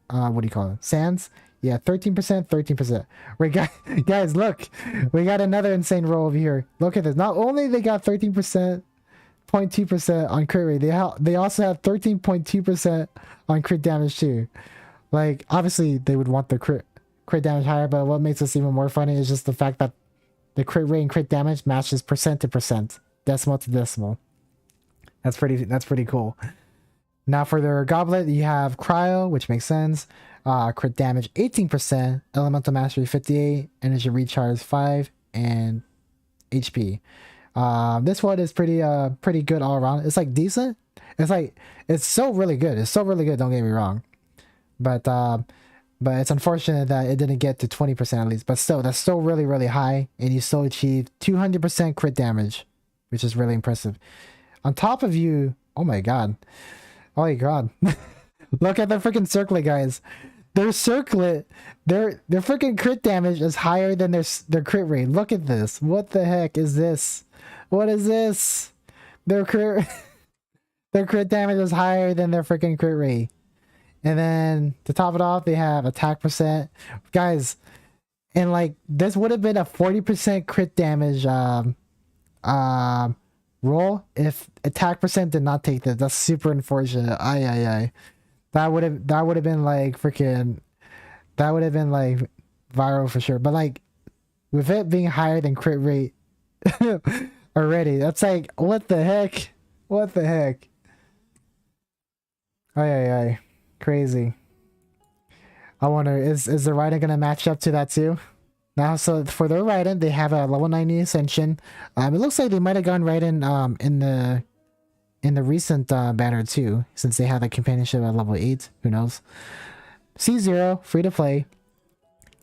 do you call it? Sands? Yeah, 13%. Wait, guys, look. We got another insane roll over here. Look at this. Not only they got 13%, 0.2% on crit rate, they also have 13.2% on crit damage too. Like, obviously they would want the crit damage higher, but what makes this even more funny is just the fact that the crit rate and crit damage matches percent to percent, decimal to decimal. That's pretty cool. Now for their goblet, you have cryo, which makes sense. Crit damage 18%, elemental mastery 58, energy recharge 5, and HP. This one is pretty good all around. It's like decent. It's so really good. It's so really good. Don't get me wrong. but it's unfortunate that it didn't get to 20% at least. But still, that's still really, really high, and you still achieved 200% crit damage, which is really impressive. On top of you, oh my god. Oh my god. Look at the freaking circlet, guys. Their circlet, their freaking crit damage is higher than their crit rate. Look at this. What the heck is this? What is this? Their crit their crit damage is higher than their freaking crit rate. And then to top it off, they have attack percent. Guys, and like this would have been a 40% crit damage roll if attack percent did not take this. That's super unfortunate. Ay. That would have been like freaking, that would have been like viral for sure. But like with it being higher than crit rate already, that's like what the heck? What the heck? Ay. Crazy. I wonder, is the Raiden gonna match up to that too? Now, so for their Raiden, they have a level 90 Ascension. It looks like they might have gone Raiden in the recent banner too, since they have the companionship at level 8. Who knows? C0, free to play.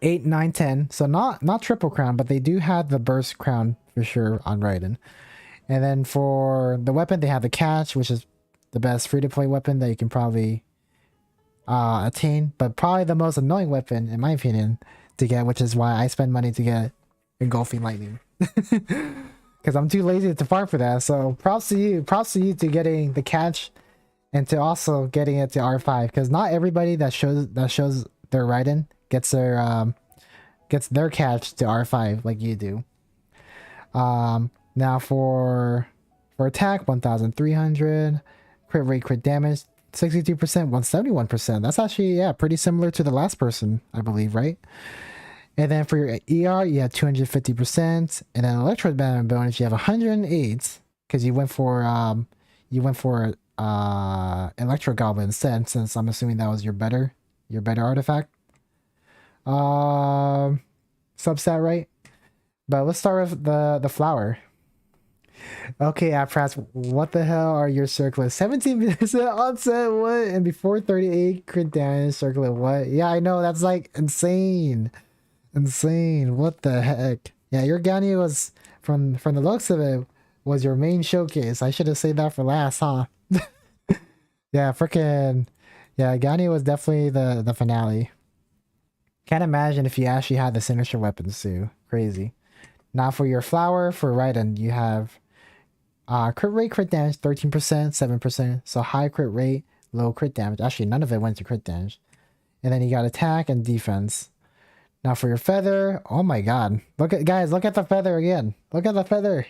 8, 9, 10. So not triple crown, but they do have the burst crown for sure on Raiden. And then for the weapon, they have the catch, which is the best free to play weapon that you can probably attain, but probably the most annoying weapon in my opinion to get, which is why I spend money to get engulfing lightning. Because I'm too lazy to farm for that. So props to you to getting the catch and to also getting it to R5, because not everybody that shows their Raiden gets their catch to R5 like you do. Now for attack, 1300, crit rate, crit damage 62%, 171%. That's actually, yeah, pretty similar to the last person, I believe, right? And then for your ER, you have 250%, and then electro bonus, you have 108, because you went for electro goblin instead, since I'm assuming that was your better artifact. Substat, right? But let's start with the flower. Okay, Apras, what the hell are your circlets? 17% onset, what? And before 38 crit damage, circlet, what? Yeah, I know, that's like insane. Insane, what the heck? Yeah, your Gani was, from the looks of it, was your main showcase. I should have saved that for last, huh? Yeah, freaking, yeah, Gani was definitely the finale. Can't imagine if you actually had the signature weapons too. Crazy. Now for your flower, for Raiden, you have crit rate, crit damage, 13%, 7%. So high crit rate, low crit damage. Actually, none of it went to crit damage. And then you got attack and defense. Now for your feather, oh my god. Look at the feather again. Look at the feather.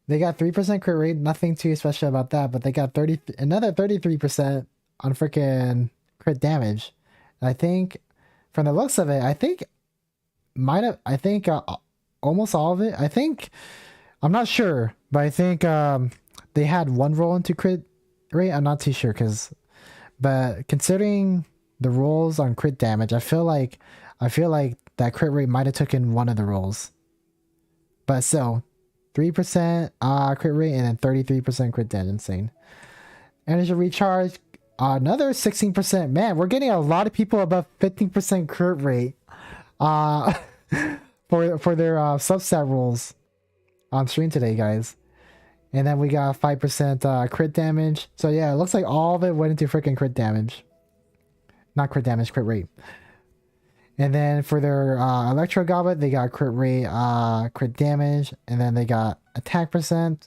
They got 3% crit rate, nothing too special about that, but they got another 33% on freaking crit damage. And I think from the looks of it, almost all of it. I'm not sure, but I think they had one roll into crit rate. I'm not too sure, but considering the rolls on crit damage, I feel like that crit rate might have taken one of the rolls. But still, 3% crit rate and then 33% crit damage. Insane. Energy recharge, another 16%. Man, we're getting a lot of people above 15% crit rate for their substat rolls on stream today, guys. And then we got 5% crit damage. So yeah, it looks like all of it went into freaking crit damage. Not crit damage, crit rate. And then for their electro goblet, they got crit rate, crit damage, and then they got attack percent.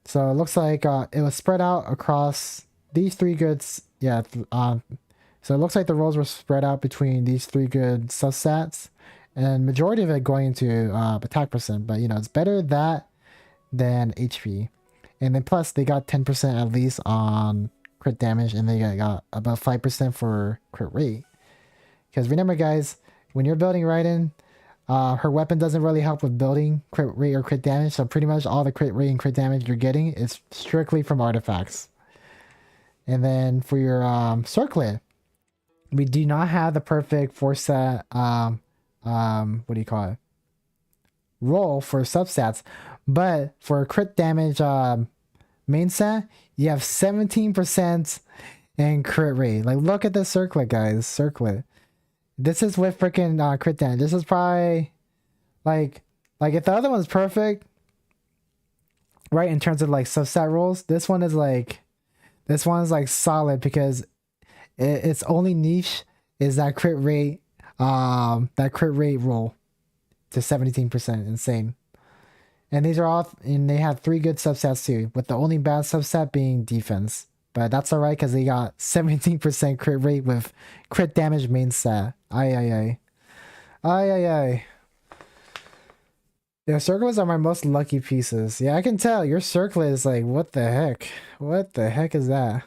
So it looks like it was spread out across these three goods. Yeah, so it looks like the rolls were spread out between these three good substats, and majority of it going into attack percent. But you know, it's better that than HP. And then plus they got 10% at least on crit damage, and they got above 5% for crit rate. Because remember, guys, when you're building Raiden, her weapon doesn't really help with building crit rate or crit damage. So pretty much all the crit rate and crit damage you're getting is strictly from artifacts. And then for your circlet, we do not have the perfect 4-set what do you call it, roll for substats, but for crit damage main set, you have 17% and crit rate. Like, look at this circlet, guys. Circlet. This is with freaking crit damage. This is probably like if the other one's perfect, right, in terms of like subset rules, this one is like solid because its only niche is that crit rate roll to 17%. Insane. And these are all, and they have 3 good subsets too, with the only bad subset being defense. But that's alright because they got 17% crit rate with crit damage main stat. Ay. Yeah, circlets are my most lucky pieces. Yeah, I can tell. Your circlet is like, what the heck? What the heck is that?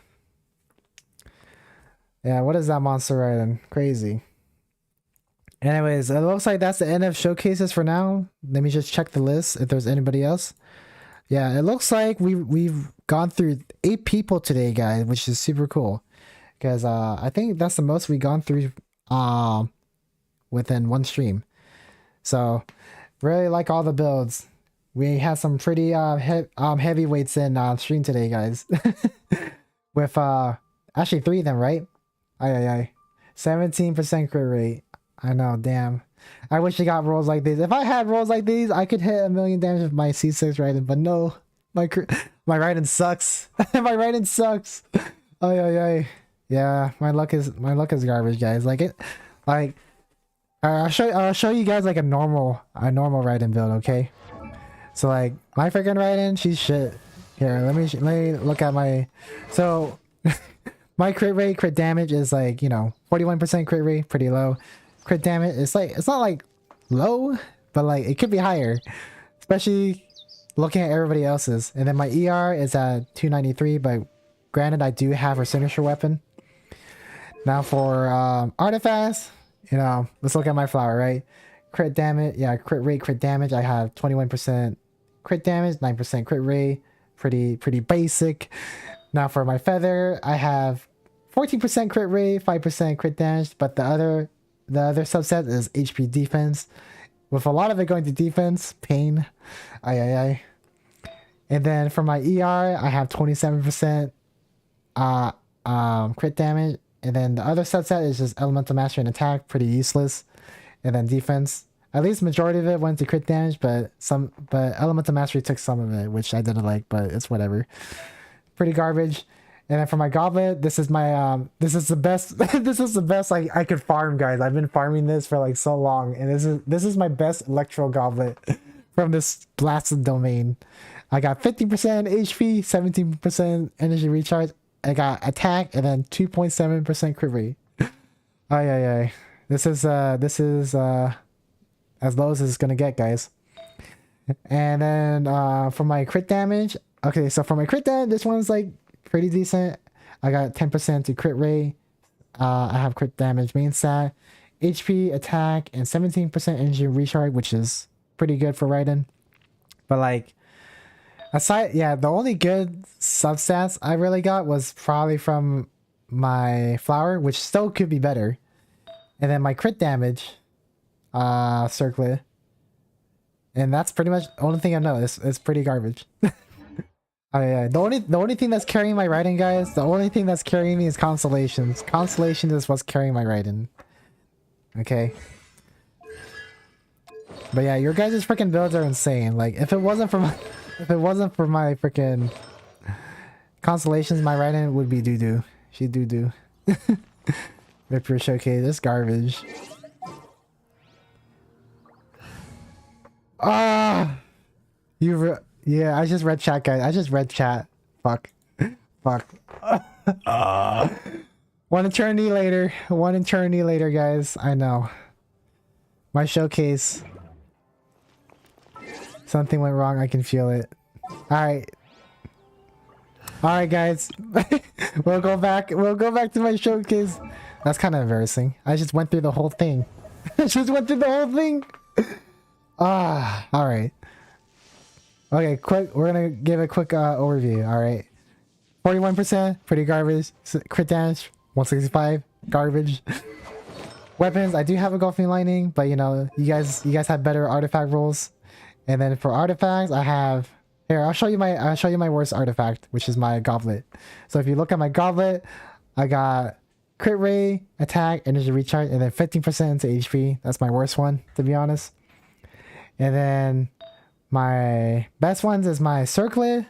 Yeah, what is that monster riding? Crazy. Anyways, it looks like that's the end of showcases for now. Let me just check the list if there's anybody else. Yeah, it looks like we've gone through 8 people today, guys, which is super cool. Because I think that's the most we've gone through within one stream. So really like all the builds. We had some pretty heavyweights in stream today, guys. With actually 3 of them, right? Ay. 17% crit rate. I know, damn. I wish I got rolls like these. If I had rolls like these, I could hit 1,000,000 damage with my C6 Raiden, but no. My Raiden sucks. My Raiden sucks. Ay. Yeah, my luck is garbage, guys. I'll show you guys like a normal Raiden build, okay? So like my freaking Raiden, she's shit. Here, let me look at my my crit damage is like, 41% crit rate, pretty low. Crit damage, it's not like low, but like it could be higher, especially looking at everybody else's. And then my ER is at 293, but granted I do have her signature weapon. Now for artifacts, let's look at my flower, right? Crit damage, yeah, crit rate, crit damage, I have 21% crit damage, 9% crit rate, pretty basic. Now for my feather, I have 14% crit rate, 5% crit damage, but the other subset is HP defense, with a lot of it going to defense. Pain. Ay. And then for my ER, I have 27% crit damage, and then the other subset is just elemental mastery and attack, pretty useless. And then defense, at least majority of it went to crit damage, but elemental mastery took some of it, which I didn't like, but it's whatever. Pretty garbage. And then for my goblet, this is my this is the best I could farm, guys. I've been farming this for like so long, and this is my best electro goblet from this blasted domain. I got 50% HP, 17% energy recharge. I got attack, and then 2.7% crit rate. Ay. This is as low as it's gonna get, guys. And then for my crit damage, okay, so for my crit damage, this one's like pretty decent. I got 10% to crit rate. I have crit damage main stat, HP, attack, and 17% energy recharge, which is pretty good for Raiden. But like, aside, yeah, the only good substats I really got was probably from my flower, which still could be better. And then my crit damage, circlet. And that's pretty much the only thing I know. It's pretty garbage. Oh yeah, the only thing that's carrying my Raiden, guys, the only thing that's carrying me is constellations. Constellation is what's carrying my Raiden. Okay. But yeah, your guys' freaking builds are insane. Like if it wasn't for my freaking constellations, my Raiden would be doo-doo. She'd doo-doo. Rip your showcase, this garbage. Ah, yeah, I just read chat, guys. I just read chat. Fuck. One eternity later, guys. I know. My showcase. Something went wrong. I can feel it. Alright, guys. We'll go back to my showcase. That's kind of embarrassing. I just went through the whole thing. Alright. Okay, we're gonna give a quick overview, alright? 41%, pretty garbage. Crit damage, 165, garbage. Weapons, I do have a Golfing Lightning, but you guys have better artifact rolls. And then for artifacts, I have... Here, I'll show you my worst artifact, which is my goblet. So if you look at my goblet, I got crit rate, attack, energy recharge, and then 15% into HP. That's my worst one, to be honest. And then my best ones is my circlet,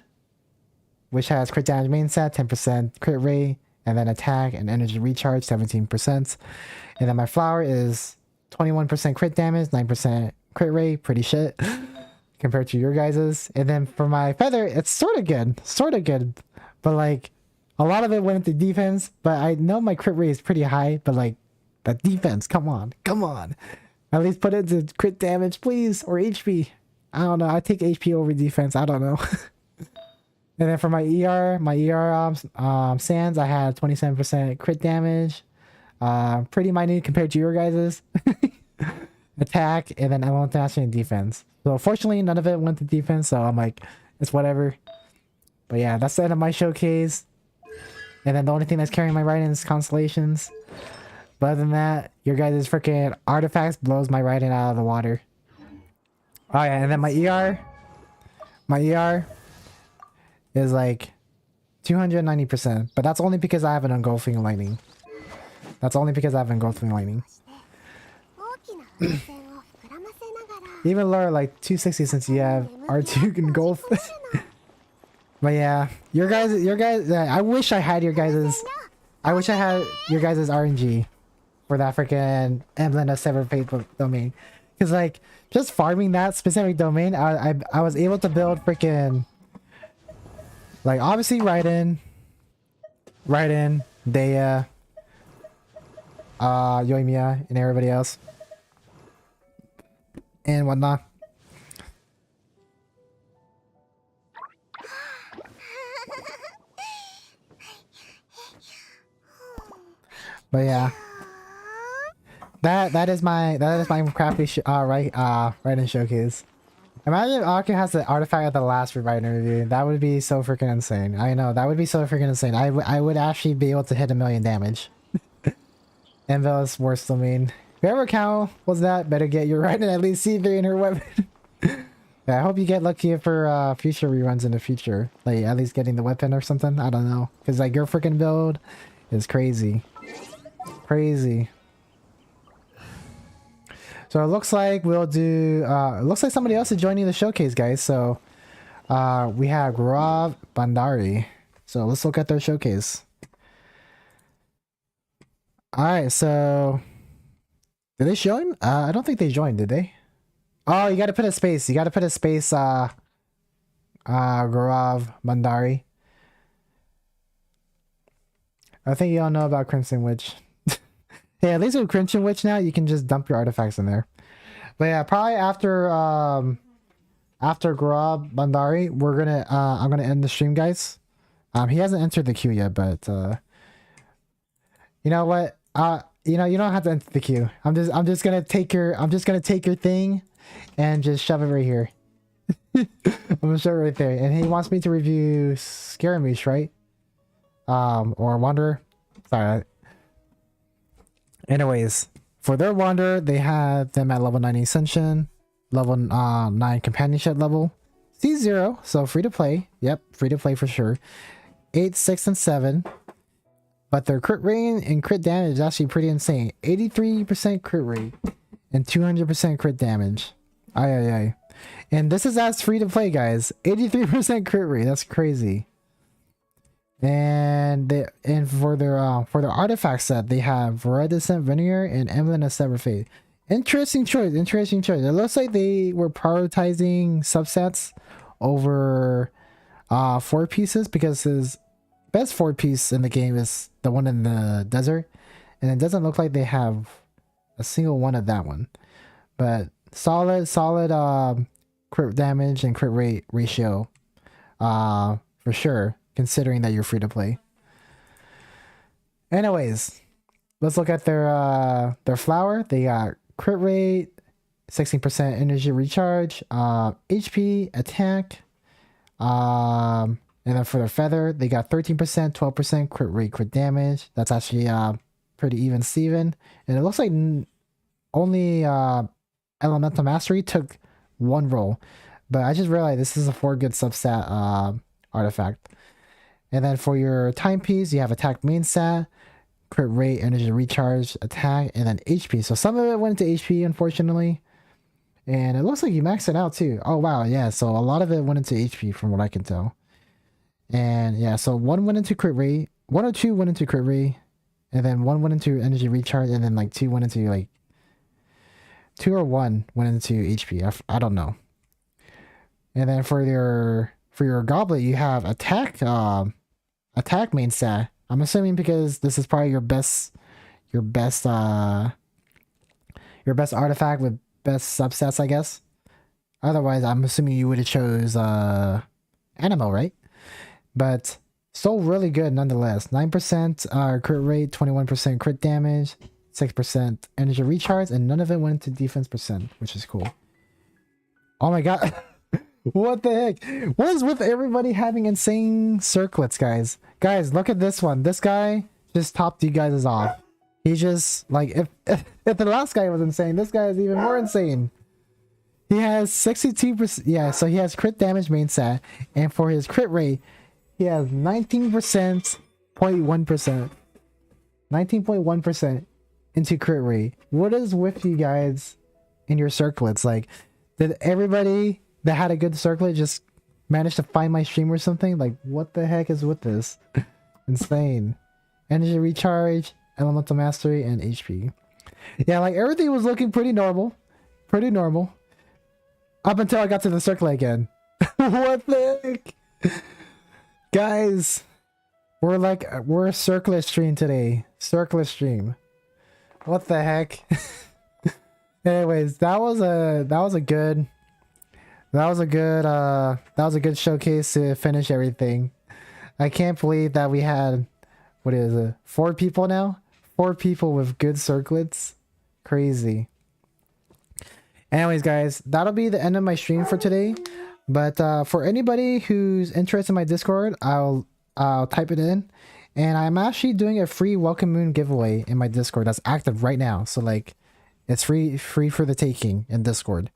which has crit damage main set, 10% crit rate, and then attack and energy recharge, 17%. And then my flower is 21% crit damage, 9% crit rate, pretty shit compared to your guys's. And then for my feather, it's sort of good, but like a lot of it went into defense. But I know my crit rate is pretty high, but like that defense, come on, at least put it into crit damage, please, or HP. I don't know. I take HP over defense. I don't know. And then for my ER sands, I had 27% crit damage. Pretty minute compared to your guys's. Attack, and then elemental mastery and defense. So fortunately, none of it went to defense, so I'm like, it's whatever. But yeah, that's the end of my showcase. And then the only thing that's carrying my writing is constellations. But other than that, your guys' freaking artifacts blows my writing out of the water. Oh yeah, and then my ER is like 290%, but that's only because I have an engulfing lightning. Even lower, like 260, since you have R2 engulf. But yeah, your guys, I wish I had your guys's RNG for that freaking Emblem of Severed Fate domain, because like just farming that specific domain, I was able to build freaking like obviously Raiden, Dea, Yoimiya, and everybody else and whatnot. But yeah, that is my crafty Raiden showcase. Imagine if Aki has the artifact at the last Raiden review. That would be so freaking insane. I know, that would be so freaking insane. I would actually be able to hit 1,000,000 damage. Anvil's worst domain. Whoever account was that, better get your Raiden at least C3 in her weapon. Yeah, I hope you get lucky for future reruns in the future. Like at least getting the weapon or something. I don't know, because like your freaking build is crazy. So it looks like we'll do it looks like somebody else is joining the showcase, guys. So we have Gaurav Bandari. So let's look at their showcase. Alright, so did they join? I don't think they joined, did they? Oh, you gotta put a space. Gaurav Bandari. I think you all know about Crimson Witch. Hey, at least with Crimson Witch now, you can just dump your artifacts in there. But yeah, probably after Gaurav Bandari, I'm gonna end the stream, guys. He hasn't entered the queue yet, but you know what? You don't have to enter the queue. I'm just gonna take your thing and just shove it right here. I'm gonna shove it right there. And he wants me to review Scaramouche, right? Or Wanderer. Sorry. Anyways, for their Wanderer, they have them at level 9 Ascension, level 9 Companionship level, C0, so free to play. Yep, free to play for sure. 8, 6, and 7. But their crit rate and crit damage is actually pretty insane. 83% crit rate and 200% crit damage. Aye. And this is as free to play, guys. 83% crit rate. That's crazy. And for their artifact set, they have Red Descent Veneer and Emblem of Severed Fate. Interesting choice. It looks like they were prioritizing subsets over 4 pieces, because his best 4 piece in the game is the one in the desert, and it doesn't look like they have a single one of that one. But solid crit damage and crit rate ratio for sure, considering that you're free to play. Anyways, let's look at their flower. They got crit rate, 16% energy recharge, HP, attack, and then for their feather, they got 13%, 12% crit rate, crit damage. That's actually pretty even Steven. And it looks like only Elemental Mastery took 1 roll. But I just realized this is a 4 good substat artifact. And then for your timepiece, you have attack main stat, crit rate, energy recharge, attack, and then HP. So some of it went into HP, unfortunately. And it looks like you maxed it out too. Oh wow, yeah. So a lot of it went into HP from what I can tell. And yeah, so one went into crit rate, 1 or 2 went into crit rate, and then 1 went into energy recharge, and then like 2 went into like 2 or 1 went into HP. I don't know. And then for your goblet, you have attack main stat. I'm assuming because this is probably your best artifact with best subsets, I guess. Otherwise, I'm assuming you would have chose Animo, right? But still really good nonetheless. 9% crit rate, 21% crit damage, 6% energy recharge, and none of it went to defense percent, which is cool. Oh my god. What the heck? What is with everybody having insane circlets, guys? Guys, look at this one. This guy just topped you guys off. He just, like, if the last guy was insane, this guy is even more insane. He has 62%, yeah, so he has crit damage main stat, and for his crit rate, he has 19.1%. 19.1% into crit rate. What is with you guys in your circlets? Like, did everybody that had a good circlet just manage to find my stream or something? Like, what the heck is with this? Insane. Energy recharge, elemental mastery, and HP. Yeah, like everything was looking pretty normal. Pretty normal. Up until I got to the circlet again. What the heck? Guys, we're a circlet stream today. Circlet stream. What the heck? Anyways, that was a good showcase to finish everything. I can't believe that we had, what is it, 4 people now? 4 people with good circlets. Crazy. Anyways, guys, that'll be the end of my stream for today. But for anybody who's interested in my Discord, I'll type it in. And I'm actually doing a free Welcome Moon giveaway in my Discord that's active right now. So like, it's free for the taking in Discord.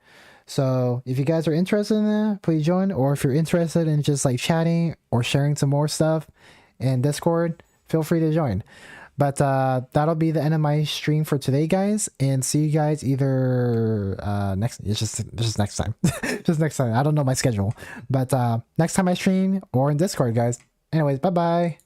So if you guys are interested in that, please join. Or if you're interested in just like chatting or sharing some more stuff in Discord, feel free to join. But that'll be the end of my stream for today, guys. And see you guys either just next time. Just next time. I don't know my schedule. But next time I stream or in Discord, guys. Anyways, bye-bye.